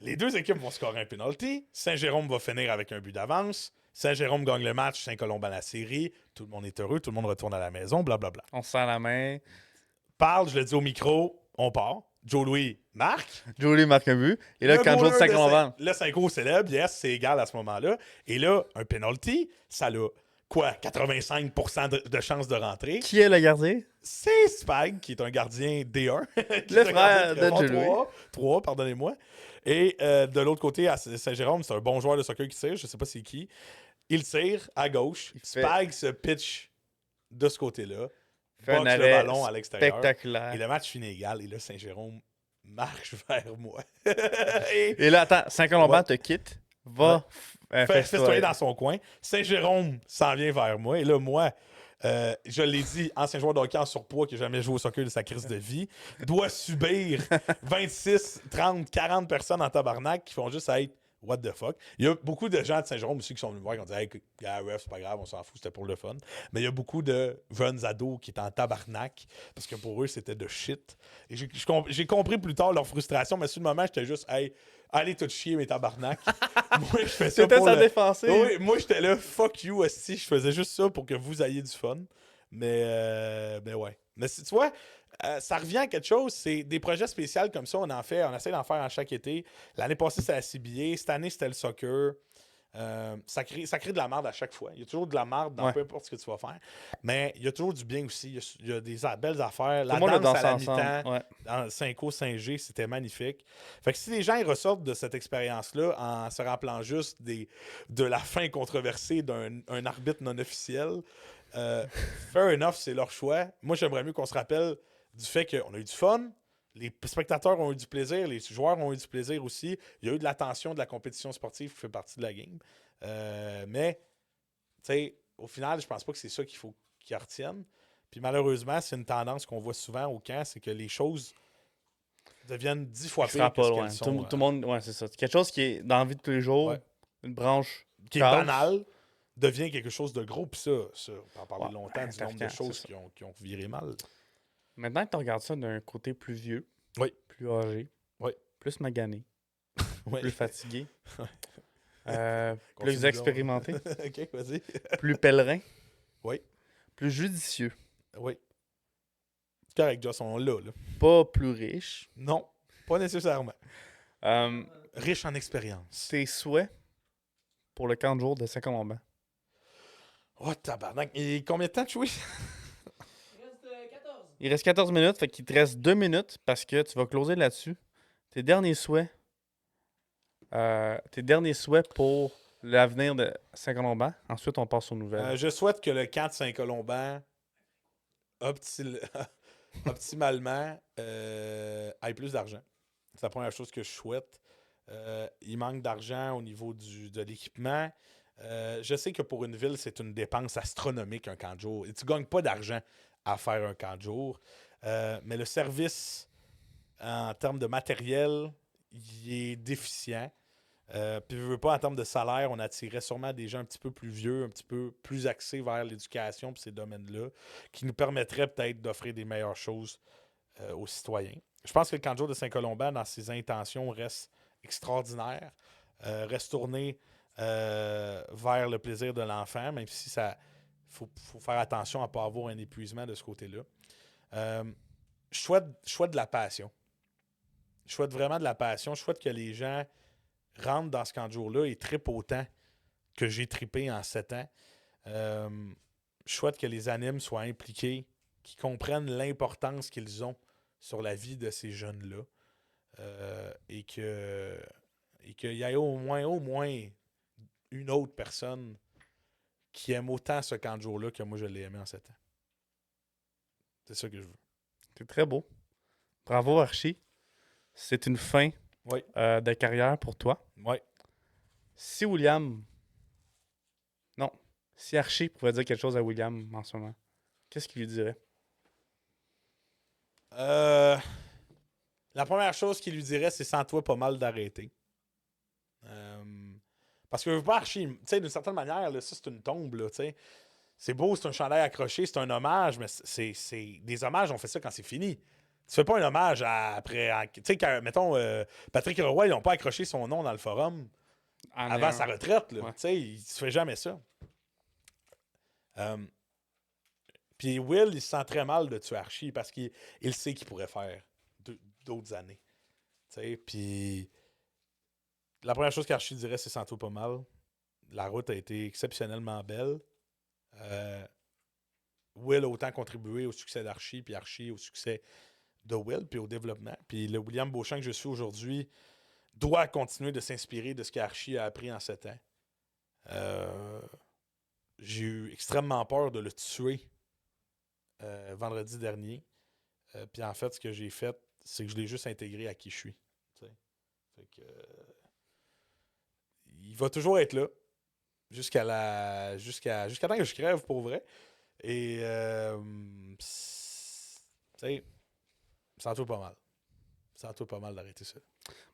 S1: les 2 équipes vont scorer un penalty, Saint-Jérôme va finir avec un but d'avance, Saint-Jérôme gagne le match, Saint-Colomban la série, tout le monde est heureux, tout le monde retourne à la maison, blablabla.
S2: On se serre la main.
S1: Parle, je le dis au micro, on part. Joe Louis marque.
S2: Jolie marque un but. Et là,
S1: Le
S2: Kanjo de
S1: goaler
S2: Saint-Colomban.
S1: Le 5 célèbre, yes, c'est égal à ce moment-là. Et là, un penalty, ça a quoi, 85% de chances de rentrer.
S2: Qui est le gardien?
S1: C'est Spag, qui est un gardien D1. Qui
S2: Le
S1: est un
S2: frère
S1: gardien
S2: de
S1: très
S2: Joe
S1: fort, 3, pardonnez-moi. Et de l'autre côté, à Saint-Jérôme, c'est un bon joueur de soccer qui tire, je sais pas c'est qui. Il tire à gauche.
S2: Il fait-
S1: Spag se pitch de ce côté-là.
S2: Fait un
S1: Boxe le
S2: arrêt
S1: ballon à l'extérieur.
S2: spectaculaire.
S1: Et le match finit égal. Et là, Saint-Jérôme marche vers moi. Et
S2: Et là, attends, Saint-Colomban
S1: Ouais.
S2: te quitte. Va
S1: festoyer dans son coin. Saint-Jérôme s'en vient vers moi. Et là, moi, je l'ai dit, ancien joueur de hockey en surpoids qui n'a jamais joué au soccer de sa crise de vie, doit subir 26, 30, 40 personnes en tabarnak qui font juste être what the fuck. Il y a beaucoup de gens de Saint-Jérôme aussi qui sont venus me voir qui ont dit hey, ref, c'est pas grave, on s'en fout, c'était pour le fun. Mais il y a beaucoup de jeunes ados qui étaient en tabarnak parce que pour eux, c'était de shit. Et j'ai compris plus tard leur frustration, mais sur le moment, j'étais juste hey, allez tout chier, mes tabarnak. Moi, je fais ça
S2: C'était
S1: pour
S2: sa
S1: le...
S2: défensive.
S1: Oui, moi, j'étais là, fuck you, esti. Je faisais juste ça pour que vous ayez du fun. Mais ouais. Mais tu vois, Ça revient à quelque chose, c'est des projets spéciaux comme ça, on essaie d'en faire à chaque été. L'année passée, c'était la CBA, cette année, c'était le soccer. Ça crée de la merde à chaque fois. Il y a toujours de la merde dans
S2: Ouais.
S1: peu importe ce que tu vas faire. Mais il y a toujours du bien aussi. Il y a des belles affaires.
S2: Tout
S1: La
S2: le monde le
S1: danse
S2: danse
S1: à la
S2: ensemble.
S1: mi-temps,
S2: Ouais.
S1: dans 5O, 5G, c'était magnifique. Fait que si les gens ils ressortent de cette expérience-là en se rappelant juste de la fin controversée d'un arbitre non officiel, fair enough, c'est leur choix. Moi, j'aimerais mieux qu'on se rappelle du fait qu'on a eu du fun, les spectateurs ont eu du plaisir, les joueurs ont eu du plaisir aussi. Il y a eu de l'attention de la compétition sportive qui fait partie de la game. Mais, tu sais, au final, je pense pas que c'est ça qu'il faut qu'ils retiennent. Puis malheureusement, c'est une tendance qu'on voit souvent au camp, c'est que les choses deviennent 10 fois pires que ce
S2: Extrapole,
S1: qu'elles
S2: ouais.
S1: sont.
S2: Tout le monde, ouais, c'est ça. Quelque chose qui est dans la vie de tous les jours,
S1: Ouais.
S2: une branche
S1: Qui est
S2: casse.
S1: banal, devient quelque chose de gros. Puis ça, on peut en parler
S2: Ouais,
S1: longtemps du nombre de
S2: important,
S1: choses
S2: c'est
S1: qui ont viré mal.
S2: Maintenant que tu regardes ça d'un côté plus vieux,
S1: Oui.
S2: plus âgé,
S1: Oui.
S2: plus magané,
S1: Ouais.
S2: plus fatigué,
S1: Continue
S2: plus
S1: donc.
S2: expérimenté,
S1: Ok, vas-y.
S2: plus pèlerin,
S1: Oui.
S2: plus judicieux,
S1: Oui. C'est correct, Joss, on l'a, là.
S2: pas plus riche.
S1: Non, pas nécessairement.
S2: Euh,
S1: Riche en expérience.
S2: tes souhaits pour le camp de jour de Saint-Colomban.
S1: Oh, tabarnak. Et combien de temps, Chewie?
S3: Il reste 14.
S2: Il reste 14 minutes, fait qu'il te reste 2 minutes parce que tu vas closer là-dessus. Tes derniers souhaits pour l'avenir de Saint-Colomban. Ensuite, on passe aux nouvelles.
S1: Je souhaite que le camp de Saint-Colomban, optimalement, ait plus d'argent. C'est la première chose que je souhaite. Il manque d'argent au niveau de l'équipement. Je sais que pour une ville, c'est une dépense astronomique, un camp de jour. Et tu ne gagnes pas d'argent à faire un camp de jour. Mais le service, en termes de matériel, il est déficient. Puis, je veux pas, en termes de salaire, on attirait sûrement des gens un petit peu plus vieux, un petit peu plus axés vers l'éducation et ces domaines-là, qui nous permettraient peut-être d'offrir des meilleures choses aux citoyens. Je pense que le camp de jour de Saint-Colomban, dans ses intentions, reste extraordinaire, reste tourné vers le plaisir de l'enfant, même si ça faut faire attention à ne pas avoir un épuisement de ce côté-là. Je souhaite de la passion. Je souhaite vraiment de la passion. Je souhaite que les gens rentrent dans ce camp de jour-là et trippent autant que j'ai trippé en 7 ans. Je souhaite que les animes soient impliqués, qu'ils comprennent l'importance qu'ils ont sur la vie de ces jeunes-là. Et qu'il y ait au moins une autre personne qui aime autant ce camp de jour-là que moi je l'ai aimé en 7 ans. C'est ça que je veux.
S2: C'est très beau. Bravo, Archie. C'est une fin
S1: Oui.
S2: de carrière pour toi.
S1: Oui.
S2: Si William... Non. Si Archie pouvait dire quelque chose à William en ce moment, qu'est-ce qu'il lui dirait?
S1: La première chose qu'il lui dirait, c'est sens-toi pas mal d'arrêter. Parce que je veux pas Archie. Tu sais, d'une certaine manière, là, ça c'est une tombe. Là, c'est beau, c'est un chandail accroché, c'est un hommage, mais c'est des hommages, on fait ça quand c'est fini. Tu fais pas un hommage après. Tu sais, quand, mettons, Patrick Roy, ils n'ont pas accroché son nom dans le forum avant sa retraite. Là,
S2: Ouais.
S1: Tu sais, il se fait jamais ça. Puis Will, il se sent très mal de tuer Archie parce qu'il sait qu'il pourrait faire d'autres années. Tu sais, puis la première chose qu'Archie dirait, c'est sens-toi pas mal. La route a été exceptionnellement belle. Will a autant contribué au succès d'Archie, puis Archie au succès de Will, puis au développement. Puis le William Beauchamp que je suis aujourd'hui doit continuer de s'inspirer de ce qu'Archie a appris en 7 ans. J'ai eu extrêmement peur de le tuer vendredi dernier. Puis en fait, ce que j'ai fait, c'est que je l'ai juste intégré à qui je suis. Fait que, il va toujours être là jusqu'à temps que je crève pour vrai. Et tu sais, sens-toi pas mal. Sens-toi pas mal d'arrêter ça.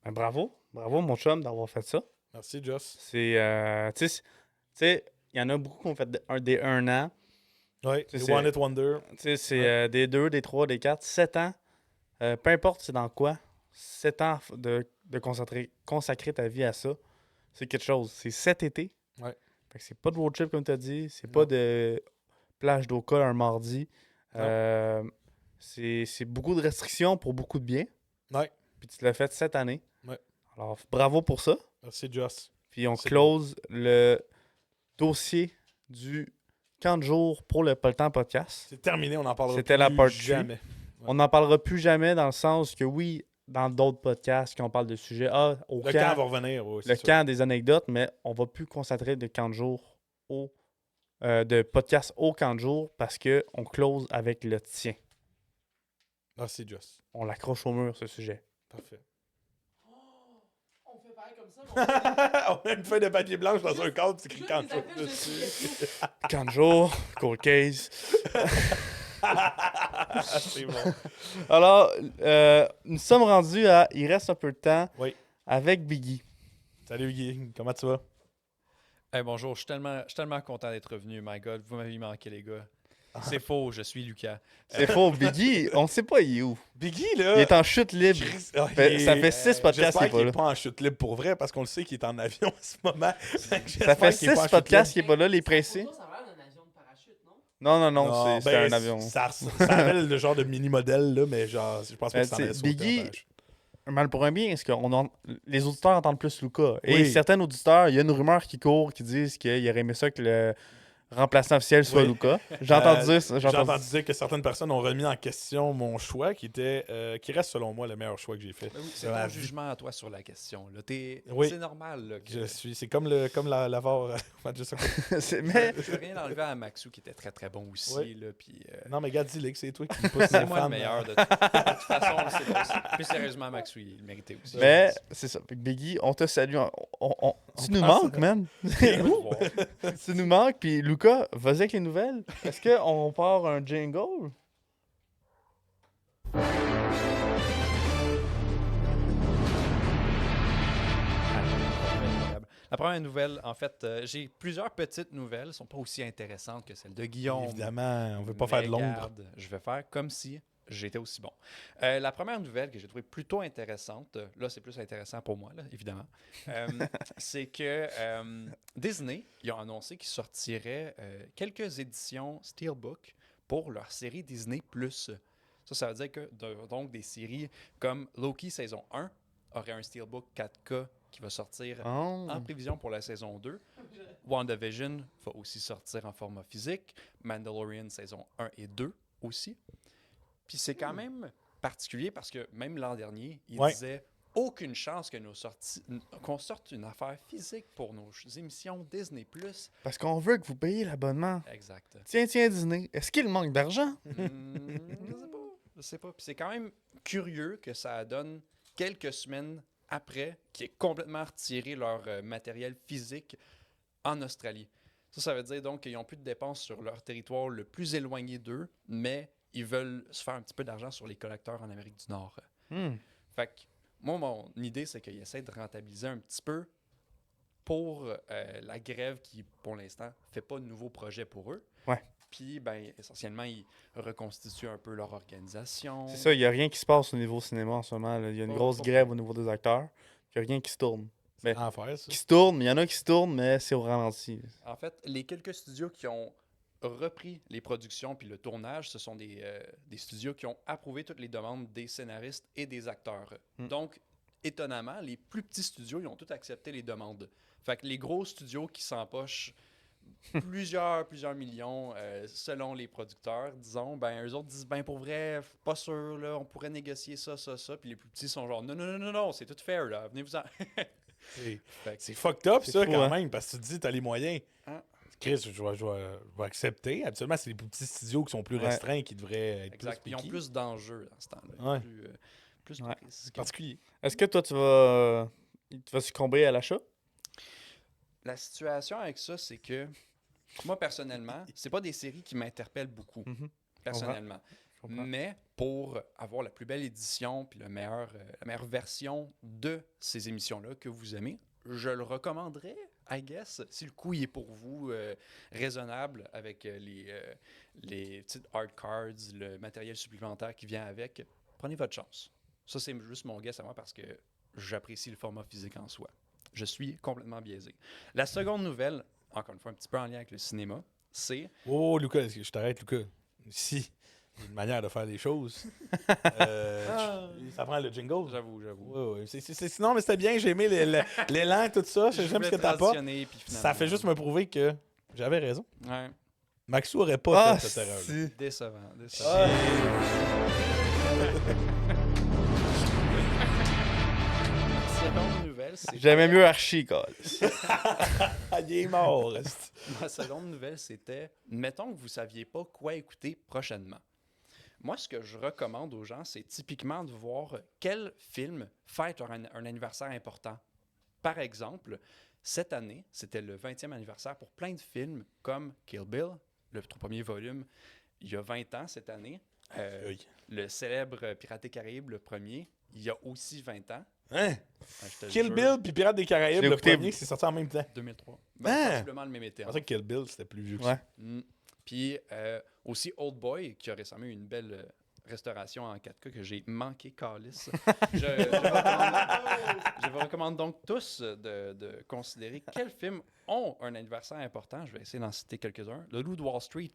S2: Ben, bravo. Bravo, mon chum, d'avoir fait ça.
S1: Merci, Joss.
S2: C'est... tu sais, il y en a beaucoup qui ont fait des 1 an.
S1: Oui,
S2: Tu sais,
S1: des
S2: c'est-
S1: One It Wonder.
S2: Tu sais, c'est des 2, des 3, des 4, 7 ans. Peu importe c'est dans quoi, 7 ans de consacrer ta vie à ça, c'est quelque chose. C'est 7 étés.
S1: Ouais.
S2: Fait que c'est pas de road trip comme tu as dit. C'est
S1: Non.
S2: pas de plage d'Oka un mardi. C'est beaucoup de restrictions pour beaucoup de bien.
S1: Ouais.
S2: Puis tu l'as fait cette année.
S1: Ouais.
S2: Alors, bravo pour ça.
S1: Merci, Joss.
S2: Puis on
S1: C'est
S2: close le dossier du camp de jour pour le Pas le temps podcast.
S1: C'est terminé, on en parlera
S2: C'était
S1: plus
S2: la part
S1: jamais.
S2: On n'en parlera plus jamais dans le sens que oui, dans d'autres podcasts, quand on parle de sujets, au
S1: Le
S2: camp,
S1: camp va revenir, oui,
S2: le
S1: c'est sûr.
S2: camp des anecdotes, mais on va plus concentrer de camp de jour de podcast au camp de jour parce qu'on close avec le tien.
S1: Merci, Joss.
S2: On l'accroche au mur, ce sujet.
S1: Parfait.
S3: On fait pareil comme ça,
S1: On a une feuille de papier blanche dans un cadre, c'est écrit quand dessus.
S2: Camp de jour, cold case.
S1: C'est bon.
S2: Alors, nous sommes rendus à Il reste un peu de temps avec Biggie.
S1: Salut Guy, comment tu vas?
S4: Hey, bonjour, je suis tellement content d'être revenu, my God. Vous m'avez manqué, les gars. C'est faux, je suis Lucas.
S2: C'est faux, Biggie, on ne sait pas il est où.
S1: Biggie, là.
S2: Il est en chute libre.
S1: Ah,
S2: Ça fait 6 podcasts qu'il
S1: J'espère
S2: est
S1: qu'il
S2: pas
S1: n'est
S2: là.
S1: pas en chute libre pour vrai parce qu'on le sait qu'il est en avion en ce moment.
S2: Ça fait 6 podcasts qu'il est pas là, les pressés.
S3: Ça a l'air d'un avion de parachute, non?
S2: Non, c'est un avion.
S1: Ça rappelle le genre de mini-modèle, là, mais genre, je pense pas que ça en est
S2: Biggie, un mal pour un bien, est-ce que les auditeurs entendent plus Lucas? Et
S1: Oui.
S2: certains auditeurs, il y a une rumeur qui court qui disent qu'il aurait aimé ça que le remplaçant officiel soit
S1: Oui.
S2: Lucas. J'ai entendu dire ça.
S1: J'ai entendu dire que certaines personnes ont remis en question mon choix, qui reste selon moi le meilleur choix que j'ai fait.
S4: Ben oui, c'est
S1: Dans la
S4: ton
S1: vie.
S4: jugement à toi sur la question. Là.
S1: Oui.
S4: C'est normal. Là, que...
S1: C'est comme la VAR.
S2: Mais
S4: Je veux rien enlever à Maxou qui était très très bon aussi.
S1: Oui.
S4: Là, puis,
S1: Non, mais gars, dis-le que c'est toi qui me pousse
S4: c'est
S1: mon
S4: moi le
S1: fan.
S4: meilleur de toute façon. C'est pas aussi. Plus sérieusement, Maxou, il le méritait aussi.
S2: Mais c'est ça. Biggie, on te salue. Tu nous
S1: pense-
S2: manques, man. Tu nous manques. Puis Lucas, vas-y avec les nouvelles. Est-ce qu'on part un jingle?
S4: La première nouvelle, en fait, j'ai plusieurs petites nouvelles. Elles ne sont pas aussi intéressantes que celles de Guillaume.
S1: Évidemment, on veut pas
S4: Mais
S1: faire de l'ombre.
S4: regarde, je vais faire comme si j'étais aussi bon. La première nouvelle que j'ai trouvée plutôt intéressante, là c'est plus intéressant pour moi, là, évidemment, c'est que Disney, ils ont annoncé qu'ils sortiraient quelques éditions Steelbook pour leur série Disney+. Ça veut dire que donc des séries comme Loki saison 1 aurait un Steelbook 4K qui va sortir en prévision pour la saison 2. WandaVision va aussi sortir en format physique. Mandalorian saison 1 et 2 aussi. Puis c'est quand même particulier parce que même l'an dernier, il disait aucune chance que qu'on sorte une affaire physique pour nos émissions Disney+.
S2: Parce qu'on veut que vous payiez l'abonnement.
S4: Exact.
S2: Tiens, Disney. Est-ce qu'il manque d'argent?
S4: Je sais pas. Puis c'est quand même curieux que ça donne quelques semaines après qu'ils aient complètement retiré leur matériel physique en Australie. Ça veut dire donc qu'ils n'ont plus de dépenses sur leur territoire le plus éloigné d'eux, mais ils veulent se faire un petit peu d'argent sur les collecteurs en Amérique du Nord. Fait que moi, mon idée, c'est qu'ils essaient de rentabiliser un petit peu pour la grève qui, pour l'instant, fait pas de nouveaux projets pour eux.
S2: Ouais.
S4: Puis, ben, essentiellement, ils reconstituent un peu leur organisation.
S2: C'est ça, il n'y a rien qui se passe au niveau cinéma en ce moment. Là. Il y a une grosse
S4: pas-
S2: grève au niveau des acteurs. Il n'y a rien qui se tourne.
S1: C'est enfer, ça.
S2: Qui se tourne, mais il y en a qui se tournent, mais c'est au ralenti.
S4: En fait, les quelques studios qui ont repris les productions puis le tournage, ce sont des studios qui ont approuvé toutes les demandes des scénaristes et des acteurs. Donc, étonnamment, les plus petits studios, ils ont tous accepté les demandes. Fait que les gros studios qui s'empochent plusieurs millions selon les producteurs, disons, ben eux autres disent, ben pour vrai, pas sûr, là, on pourrait négocier ça. Puis les plus petits sont genre, non, c'est tout fair, là, venez-vous-en.
S1: C'est fucked up,
S2: C'est
S1: ça,
S2: fou,
S1: quand
S2: hein?
S1: même, parce que tu te dis, t'as les moyens.
S4: Hein?
S1: Chris, je vais accepter. Habituellement, c'est les plus petits studios qui sont plus restreints qui devraient être
S4: Exact.
S1: plus
S4: Ils ont
S1: piqués.
S4: plus d'enjeux dans ce temps-là.
S1: Ouais.
S4: Plus de
S2: Ouais.
S4: risques.
S1: Particulier.
S2: Est-ce que toi, tu vas succomber à l'achat?
S4: La situation avec ça, c'est que moi, personnellement, c'est pas des séries qui m'interpellent beaucoup, personnellement.
S2: Je comprends.
S4: Mais pour avoir la plus belle édition puis la meilleure version de ces émissions-là que vous aimez, je le recommanderais, I guess, si le coût il est pour vous raisonnable avec les petites hard cards, le matériel supplémentaire qui vient avec. Prenez votre chance. Ça, c'est juste mon guess à moi parce que j'apprécie le format physique en soi. Je suis complètement biaisé. La seconde nouvelle, encore une fois un petit peu en lien avec le cinéma, c'est...
S1: Oh, Lucas, je t'arrête, Lucas. Si une manière de faire les choses. Ça prend le jingle.
S4: J'avoue.
S1: Ouais. Sinon, mais c'était bien, j'ai aimé l'élan et tout ça. J'aime ce que t'apportes. Ça fait juste me prouver que j'avais raison.
S4: Ouais.
S1: Maxou aurait pas
S2: Ah,
S1: fait cette erreur.
S2: si.
S4: Décevant.
S1: Ah.
S4: Seconde nouvelle, c'est...
S2: J'aimais mieux Archie, quoi.
S1: Ah, il est mort.
S4: Ma seconde nouvelle, c'était, mettons que vous saviez pas quoi écouter prochainement. Moi, ce que je recommande aux gens, c'est typiquement de voir quel film fête un anniversaire important. Par exemple, cette année, c'était le 20e anniversaire pour plein de films comme Kill Bill, le tout premier volume, il y a 20 ans cette année.
S1: Oui.
S4: Le célèbre Pirates des Caraïbes, le premier, il y a aussi 20 ans.
S1: Hein?
S4: Ouais, je te le
S1: Kill
S4: jure,
S1: Bill puis Pirates des Caraïbes,
S2: Je l'ai
S1: le
S2: écouté.
S1: premier, c'est sorti en même temps.
S4: 2003.
S1: Hein?
S4: Ben, possiblement le même été.
S1: Je pensais que Kill Bill, c'était plus vieux que
S2: Ouais.
S1: ça.
S4: Puis aussi Old Boy, qui a récemment eu une belle restauration en 4K que j'ai manqué, calice. Je vous recommande donc tous de considérer quels films ont un anniversaire important. Je vais essayer d'en citer quelques-uns. Le Loup de Wall Street,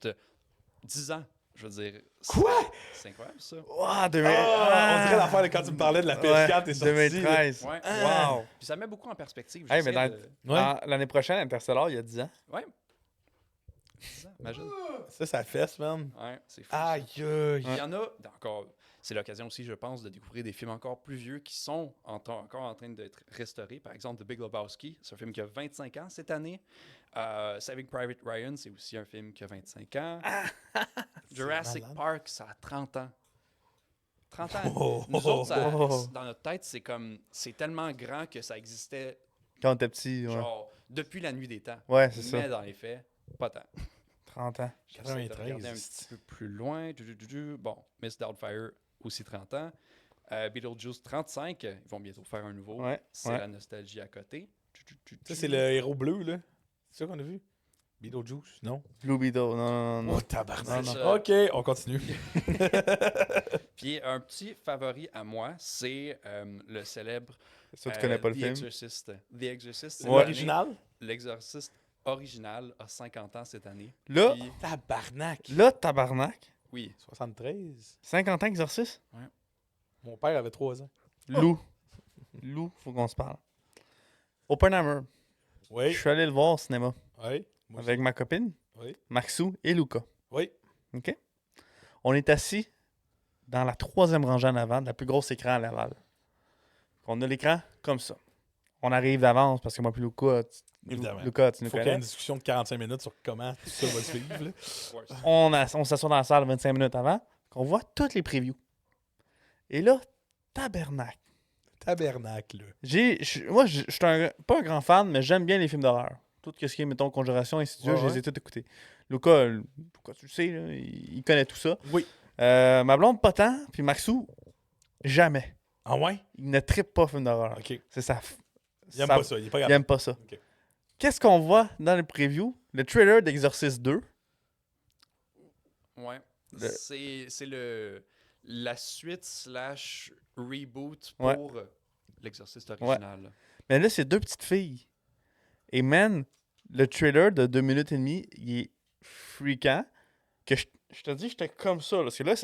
S4: 10 ans. Je veux dire.
S1: Quoi?
S4: C'est incroyable, ça.
S2: Wow,
S1: On dirait l'affaire de quand tu me parlais de la PS4 et sorti.
S2: 2013.
S4: Ouais.
S2: Wow.
S4: Puis ça met beaucoup en perspective.
S2: Hey, mais
S4: J'essaie
S2: dans- l'année prochaine, Interstellar, il y a 10 ans.
S4: Ouais. 10 ans, imagine.
S1: Ça fesse, man.
S4: Ouais, c'est fou. ça.
S1: Aïe, aïe.
S4: Il y en a, encore, c'est l'occasion aussi, je pense, de découvrir des films encore plus vieux qui sont encore en train d'être restaurés. Par exemple, The Big Lebowski, c'est un film qui a 25 ans cette année. Saving Private Ryan, c'est aussi un film qui a 25 ans. Jurassic
S1: malade.
S4: Park, ça a 30 ans. 30 ans.
S1: Oh.
S4: Nous autres,
S2: Oh.
S4: dans notre tête, c'est tellement grand que ça existait
S2: Quand on était petit, ouais.
S4: genre depuis la nuit des temps.
S2: Ouais, c'est
S4: Mais
S2: ça.
S4: dans les faits, pas tant.
S2: 30 ans.
S4: J'essaie de
S1: 93,
S4: regarder un petit peu plus loin. Bon, Miss Doubtfire, aussi 30 ans. Beetlejuice, 35. Ils vont bientôt faire un nouveau.
S2: Ouais,
S4: C'est
S2: ouais.
S4: la nostalgie à côté.
S1: Ça, c'est le héros bleu, là. C'est ça qu'on a vu? Beetlejuice, non?
S2: Blue Beetle, non.
S1: Oh, tabarnak.
S4: Non, non.
S1: OK, on continue.
S4: Puis un petit favori à moi, c'est le célèbre
S2: C'est sûr que tu connais pas le
S4: The
S2: film.
S4: Exorcist. The Exorcist,
S1: C'est
S2: Ouais.
S1: l'original?
S4: L'exorciste original a 50 ans cette année.
S2: Là,
S4: Puis,
S1: Tabarnak.
S2: là, tabarnak.
S4: oui,
S1: 73.
S2: 50 ans exorciste?
S1: Mon père avait 3 ans.
S2: Lou. Lou, faut qu'on se parle. Oppenheimer.
S1: Oui.
S2: Je suis allé le voir au cinéma
S1: Oui. Moi aussi.
S2: avec ma copine,
S1: Oui.
S2: Maxou et Luca.
S1: Oui.
S2: OK? On est assis dans la 3e rangée en avant, de la plus grosse écran à Laval. On a l'écran comme ça. On arrive d'avance parce que moi puis Luca,
S1: Évidemment.
S2: Luca, tu nous
S1: Faut qu'il y ait
S2: connais.
S1: une discussion de 45 minutes sur comment tout ça va se vivre. Là.
S2: On s'assoit dans la salle 25 minutes avant, qu'on voit toutes les previews. Et là, tabernacle.
S1: Tabernacle.
S2: Moi, je suis pas un grand fan, mais j'aime bien les films d'horreur. Tout ce qui est, mettons, Conjuration, ainsi de suite,
S1: Ouais,
S2: je les ai tous écoutés. Luca, tu le sais, là, il connaît tout ça.
S1: Oui.
S2: Ma blonde, pas tant, puis Maxou, jamais.
S1: Ah ouais?
S2: Il ne trippe pas film d'horreur.
S1: OK.
S2: C'est ça.
S1: Il aime pas ça. Il est pas
S2: Il
S1: capable.
S2: aime pas ça.
S1: Ok.
S2: Qu'est-ce qu'on voit dans le preview? Le trailer d'Exorcist 2.
S4: Ouais.
S2: Le-
S4: C'est la suite / reboot
S2: Ouais.
S4: pour l'exorciste original.
S2: Mais là, c'est deux petites filles. Et man, le trailer de 2 minutes et demie, il est freakant. Que je te dis, j'étais comme ça. Là, parce que là,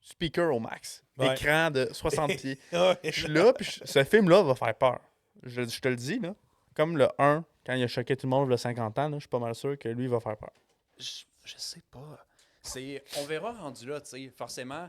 S2: speaker au max.
S1: Ouais.
S2: Écran de 60 pieds.
S1: Ouais.
S2: Je suis là, puis ce film-là va faire peur. Je te le dis, là. Comme le 1, quand il a choqué tout le monde il y a 50 ans, là, je suis pas mal sûr que lui, il va faire peur.
S4: Je sais pas. On verra rendu là, tu sais. Forcément,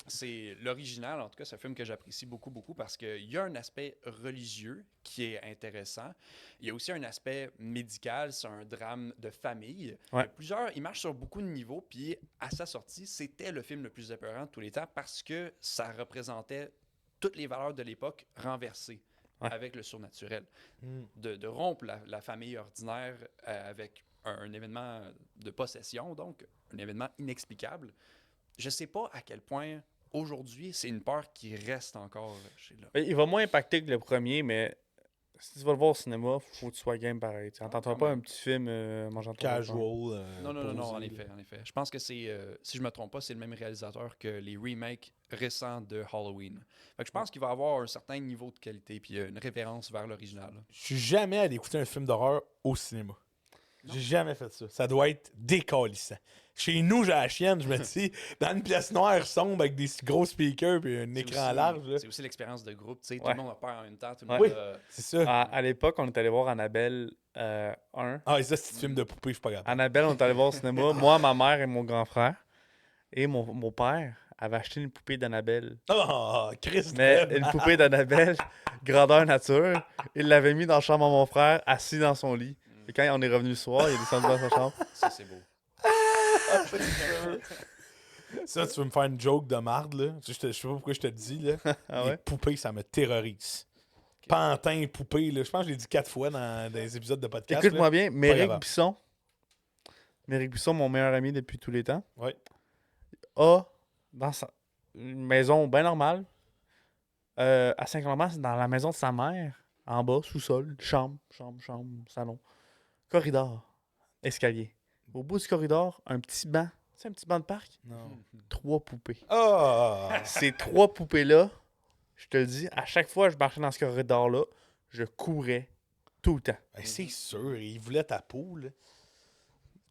S4: c'est l'original, en tout cas, c'est un film que j'apprécie beaucoup, beaucoup parce qu'il y a un aspect religieux qui est intéressant. Il y a aussi un aspect médical, c'est un drame de famille.
S2: Ouais.
S4: Il marche sur beaucoup de niveaux, puis à sa sortie, c'était le film le plus épeurant de tous les temps parce que ça représentait toutes les valeurs de l'époque renversées avec le surnaturel.
S1: Mm.
S4: De rompre la famille ordinaire avec un événement de possession, donc un événement inexplicable. Je sais pas à quel point aujourd'hui c'est une peur qui reste encore chez là.
S2: Il va moins impacter que le premier, mais si tu vas le voir au cinéma, faut que tu sois game pareil. Tu n'entends
S4: quand
S2: pas
S4: même.
S2: un petit film mangeant ton
S1: Casual.
S4: Non, non,
S1: posé.
S4: en effet, en effet. Je pense que c'est, si je me trompe pas, c'est le même réalisateur que les remakes récents de Halloween. Fait que je pense qu'il va avoir un certain niveau de qualité puis une référence vers l'original.
S1: Je suis jamais allé écouter un film d'horreur au cinéma. J'ai jamais fait ça. Ça doit être décalissant. Chez nous, j'ai la chienne, je me dis, dans une pièce noire sombre avec des gros speakers et un
S4: C'est
S1: écran
S4: aussi-
S1: large. Là.
S4: C'est aussi l'expérience de groupe. Tu sais, tout
S2: Ouais.
S4: le monde a peur en même temps. Tout le
S2: Ouais.
S4: monde
S1: Oui.
S4: a-
S1: C'est ça.
S2: À l'époque, on est allé voir Annabelle 1.
S1: Ah, et ça, c'est un film de poupée, je suis pas capable.
S2: Annabelle, on est allé voir au cinéma. Moi, ma mère et mon grand frère. Et mon père avait acheté une poupée d'Annabelle.
S1: Oh, Christ.
S2: Mais une poupée d'Annabelle, grandeur nature. Il l'avait mis dans la chambre à mon frère, assis dans son lit. Et quand on est revenu le soir, il est descendu dans sa chambre.
S4: Ça, c'est beau.
S1: Ça, tu veux me faire une joke de marde, là? Je sais pas pourquoi je te le dis, là.
S2: Ah
S1: Les
S2: ouais?
S1: poupées, ça me terrorise. Pantin, poupée, là. Je pense que je l'ai dit 4 fois dans des épisodes de podcast.
S2: Écoute-moi
S1: là.
S2: bien, Méric
S1: grave.
S2: Bisson. Méric Bisson, mon meilleur ami depuis tous les temps,
S1: Ouais.
S2: a dans une maison bien normale, à Saint-Clément, c'est dans la maison de sa mère, en bas, sous-sol, chambre, salon, corridor, escalier. Au bout du corridor, un petit banc. C'est un petit banc de parc.
S1: Non.
S2: 3 poupées.
S1: Ah!
S2: Ces 3 poupées-là, je te le dis, à chaque fois que je marchais dans ce corridor-là, je courais tout le temps.
S1: Ben, c'est sûr, il voulait ta peau, là.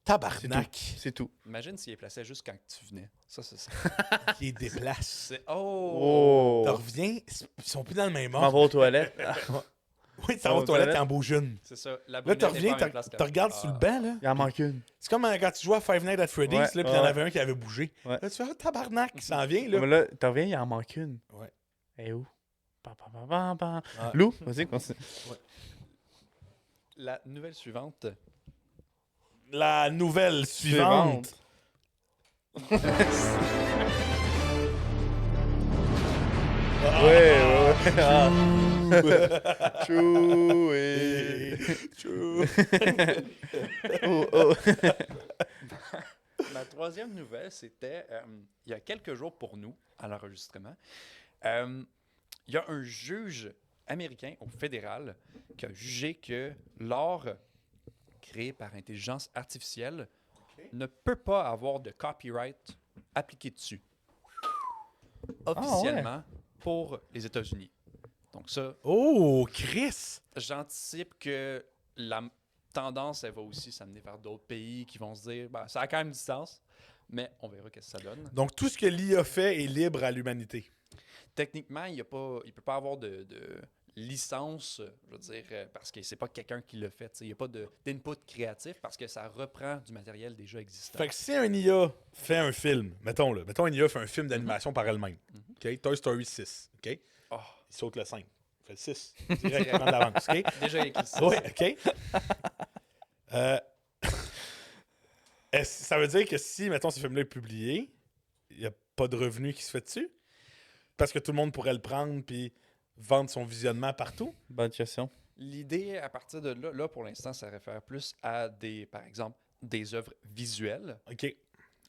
S1: Tabarnak.
S2: C'est tout.
S4: Imagine s'il est placé juste quand tu venais. Ça, c'est ça.
S1: Qui les déplace.
S4: C'est... Oh!
S1: T'en reviens, ils sont plus dans le même
S2: Je m'en
S1: ordre.
S2: vais aux toilettes.
S1: Oui, t'en vas aux toilettes en beau jeune.
S4: C'est ça. La
S1: Là,
S4: brunette
S1: tu
S4: est
S1: reviens,
S4: pas à la même place
S1: tu regardes
S4: qu'avant.
S1: sur le banc, là.
S2: Il en manque une.
S1: C'est comme quand tu jouais à Five Nights at Freddy's,
S2: Ouais,
S1: là, puis il y en avait un qui avait bougé.
S2: Ouais.
S1: Là, tu fais, ah, tabarnak, il s'en vient, là.
S2: Mais là, tu reviens, il en manque une.
S1: Ouais.
S2: Et où? Pam, pam, pam, pam, pam.
S1: Ah.
S2: Lou, vas-y, continue.
S4: La nouvelle suivante.
S1: La nouvelle suivante.
S2: Ouais. Ah. Choué.
S1: Chou.
S2: Oh, oh.
S4: Ma troisième nouvelle, c'était il y a quelques jours pour nous, à l'enregistrement. Il y a un juge américain au fédéral qui a jugé que l'art créé par intelligence artificielle ne peut pas avoir de copyright appliqué dessus. Officiellement pour les États-Unis. Donc ça,
S1: Oh, Chris!
S4: j'anticipe que la tendance, elle va aussi s'amener vers d'autres pays qui vont se dire, ben, ça a quand même du sens, mais on verra ce que ça donne.
S1: Donc, tout ce que l'IA fait est libre à l'humanité.
S4: Techniquement, il peut pas avoir de licence, je veux dire, parce que c'est pas quelqu'un qui le fait. Tu sais, il n'y a pas d'input créatif parce que ça reprend du matériel déjà existant.
S1: Fait que si un IA fait un film, mettons un IA fait un film d'animation par elle-même. OK? Toy Story 6. OK?
S4: Oh,
S1: Il saute le 5. Il fait le 6. Direct, prend de l'avance. OK?
S4: déjà écrit ça.
S1: Oui, OK. Ça veut dire que si, mettons, ce film-là est publié, il n'y a pas de revenu qui se fait dessus? Parce que tout le monde pourrait le prendre puis vendre son visionnement partout?
S2: Bonne question.
S4: L'idée, à partir de là, pour l'instant, ça réfère plus à par exemple, des œuvres visuelles.
S1: OK.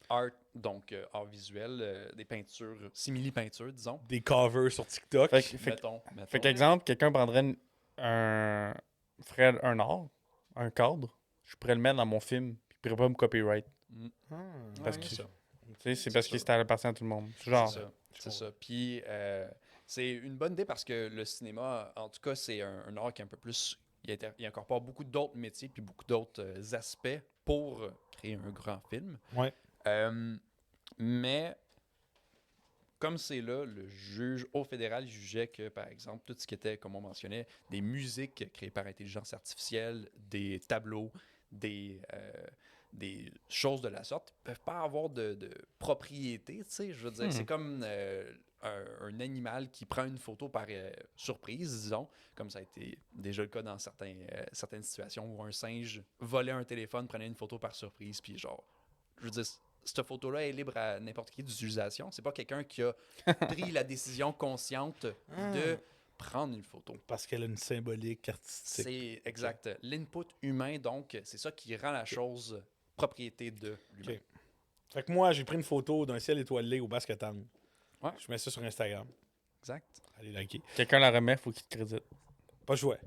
S4: Art, donc art visuel, des peintures, simili-peintures, disons.
S1: Des covers sur TikTok.
S4: Mettons.
S2: Fait qu'exemple, quelqu'un prendrait ferait un art, un cadre, je pourrais le mettre dans mon film, puis il pourrait pas me copyright. Parce
S4: Ouais,
S2: que
S4: c'est ça.
S2: c'est parce que
S4: ça.
S2: ça appartient à tout le monde. Genre,
S4: C'est ça. C'est ça. Puis, c'est une bonne idée parce que le cinéma, en tout cas, c'est un art qui est un peu plus. Il incorpore beaucoup d'autres métiers puis beaucoup d'autres aspects pour créer un grand film.
S1: Ouais.
S4: Mais, comme c'est là, le juge au fédéral jugeait que, par exemple, tout ce qui était, comme on mentionnait, des musiques créées par intelligence artificielle, des tableaux, des choses de la sorte, ne peuvent pas avoir de propriété, tu sais, je veux dire, c'est comme un animal qui prend une photo par surprise, disons, comme ça a été déjà le cas dans certaines situations où un singe volait un téléphone, prenait une photo par surprise, puis genre, je veux dire, cette photo-là est libre à n'importe qui d'utilisation. C'est pas quelqu'un qui a pris la décision consciente de prendre une photo.
S1: Parce qu'elle a une symbolique artistique.
S4: C'est exact. L'input humain, donc, c'est ça qui rend la chose propriété de l'humain.
S1: Ok. Fait que moi, j'ai pris une photo d'un ciel étoilé au Basque-Town.
S4: Ouais.
S1: Je mets ça sur Instagram.
S4: Exact.
S1: Allez liker.
S2: quelqu'un la remet, faut qu'il te crédite.
S1: Pas joué.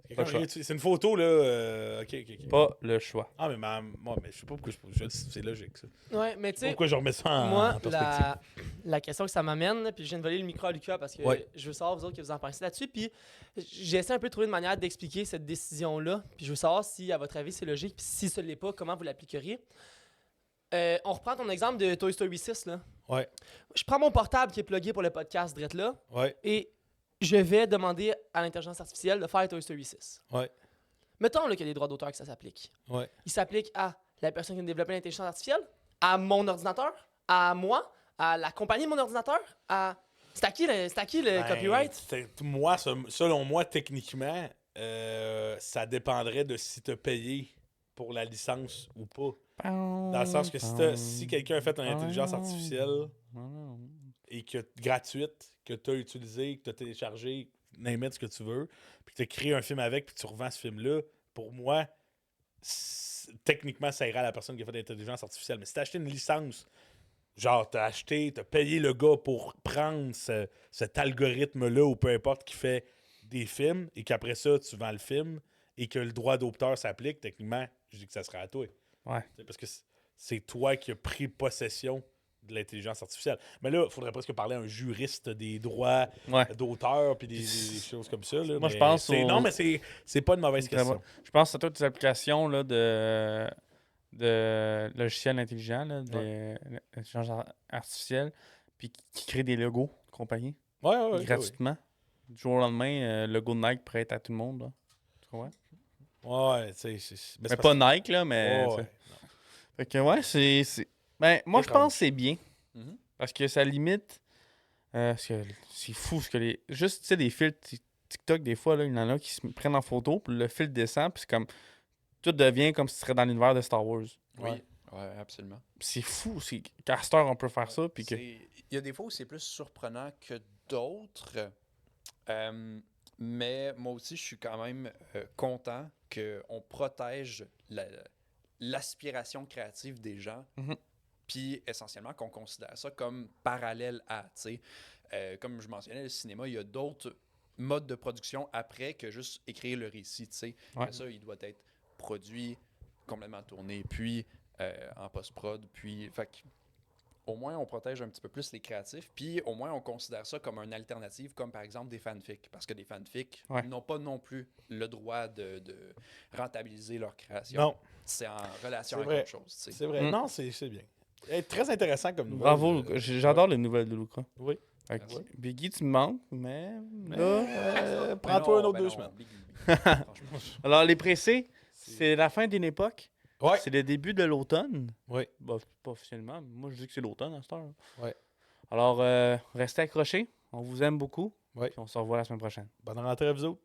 S1: Quelqu'un
S2: Pas le choix.
S1: c'est une photo, là. Ok.
S2: Pas le choix.
S1: Ah, mais, moi, mais je sais pas pourquoi je dis c'est logique, ça.
S3: Ouais, mais tu
S1: Je sais pas
S3: sais,
S1: pourquoi je remets ça en
S3: moi,
S1: perspective.
S3: la question que ça m'amène, là, puis je viens de voler le micro à Lucas parce que
S1: Ouais.
S3: je veux savoir vous autres que vous en pensez là-dessus. Puis j'essaie un peu de trouver une manière d'expliquer cette décision-là. Puis je veux savoir si, à votre avis, c'est logique. Puis si ce n'est pas, comment vous l'appliqueriez. On reprend ton exemple de Toy Story 6. Là.
S1: Ouais.
S3: Je prends mon portable qui est plugué pour le podcast Drette là
S1: Ouais.
S3: et je vais demander à l'intelligence artificielle de faire Toy Story 6.
S1: Ouais.
S3: Mettons là, qu'il y a des droits d'auteur que ça s'applique.
S1: Ouais.
S3: Il s'applique à la personne qui a développé l'intelligence artificielle, à mon ordinateur, à moi, à la compagnie de mon ordinateur, à... C'est à qui le
S1: Ben,
S3: copyright?
S1: Moi, selon moi, techniquement, ça dépendrait de si tu as payé pour la licence ou pas. Dans le sens que si quelqu'un a fait une intelligence artificielle et que gratuite, que tu as utilisé, que tu as téléchargé, name it, ce que tu veux, puis que tu as créé un film avec, puis que tu revends ce film-là, pour moi, techniquement, ça ira à la personne qui a fait l'intelligence artificielle. Mais si tu as acheté une licence, genre, t'as payé le gars pour prendre cet algorithme-là ou peu importe qui fait des films et qu'après ça, tu vends le film et que le droit d'auteur s'applique, techniquement, je dis que ça sera à toi.
S2: Ouais.
S1: T'sais, parce que c'est toi qui as pris possession de l'intelligence artificielle. Mais là, il faudrait presque parler à un juriste des droits
S2: Ouais.
S1: d'auteur puis des choses comme ça. Là.
S2: Moi, je
S1: Mais
S2: pense
S1: Non, mais c'est pas une mauvaise question.
S2: Je pense à toutes les applications là, de logiciels intelligents, là, d'intelligence artificielle, puis qui créent des logos de compagnie
S1: Ouais.
S2: gratuitement. Du jour au lendemain, le logo de Nike pourrait être à tout le monde. Là. Tu comprends?
S1: Ouais, tu sais.
S2: Mais
S1: c'est
S2: pas Nike, là, mais.
S1: Ouais,
S2: t'sais. Fait que, ouais, c'est. Ben, moi, je
S1: Étrange.
S2: pense que c'est bien.
S4: Mhm.
S2: Parce que ça limite. Parce que c'est fou ce que les. Juste, tu sais, des filtres TikTok, des fois, là, il y en a qui se prennent en photo, puis le filtre descend, puis c'est comme. Tout devient comme si tu serais dans l'univers de Star Wars.
S4: Oui, ouais, absolument.
S2: C'est fou. Qu'à cette heure, on peut faire ça, puis que.
S4: Il y a des fois où c'est plus surprenant que d'autres. Mais moi aussi, je suis quand même content qu'on protège l'aspiration créative des gens.
S2: Mhm.
S4: Puis essentiellement qu'on considère ça comme parallèle à, tu sais, comme je mentionnais, le cinéma, il y a d'autres modes de production après que juste écrire le récit, tu sais.
S2: Ouais.
S4: Ça, il doit être produit, complètement tourné, puis en post-prod, puis... Fait que, au moins, on protège un petit peu plus les créatifs, puis au moins, on considère ça comme une alternative, comme par exemple des fanfics, parce que des fanfics
S2: Ouais.
S4: n'ont pas non plus le droit de rentabiliser leur création.
S1: Non,
S4: C'est en relation
S1: C'est
S4: avec
S1: vrai.
S4: autre chose, tu sais.
S1: c'est vrai.
S2: Mm.
S1: Non, c'est bien. Très intéressant comme nouvelle.
S2: Bravo, j'adore les nouvelles de Luca.
S1: Oui.
S2: Fait que,
S4: Ouais.
S2: Biggie, tu me manques, mais.
S1: Mais,
S2: là,
S1: prends-toi
S4: Ben
S1: un autre
S4: non,
S1: 2
S4: ben
S1: semaines.
S4: non, Biggie, franchement.
S2: Alors, les pressés, c'est la fin d'une époque.
S1: Ouais.
S2: C'est le début de l'automne.
S1: Oui.
S2: Bah, pas officiellement. Mais moi, je dis que c'est l'automne à cette heure.
S1: Ouais.
S2: Alors, restez accrochés. On vous aime beaucoup.
S1: Ouais.
S2: Puis on se revoit la semaine prochaine.
S1: Bonne rentrée à vous autres.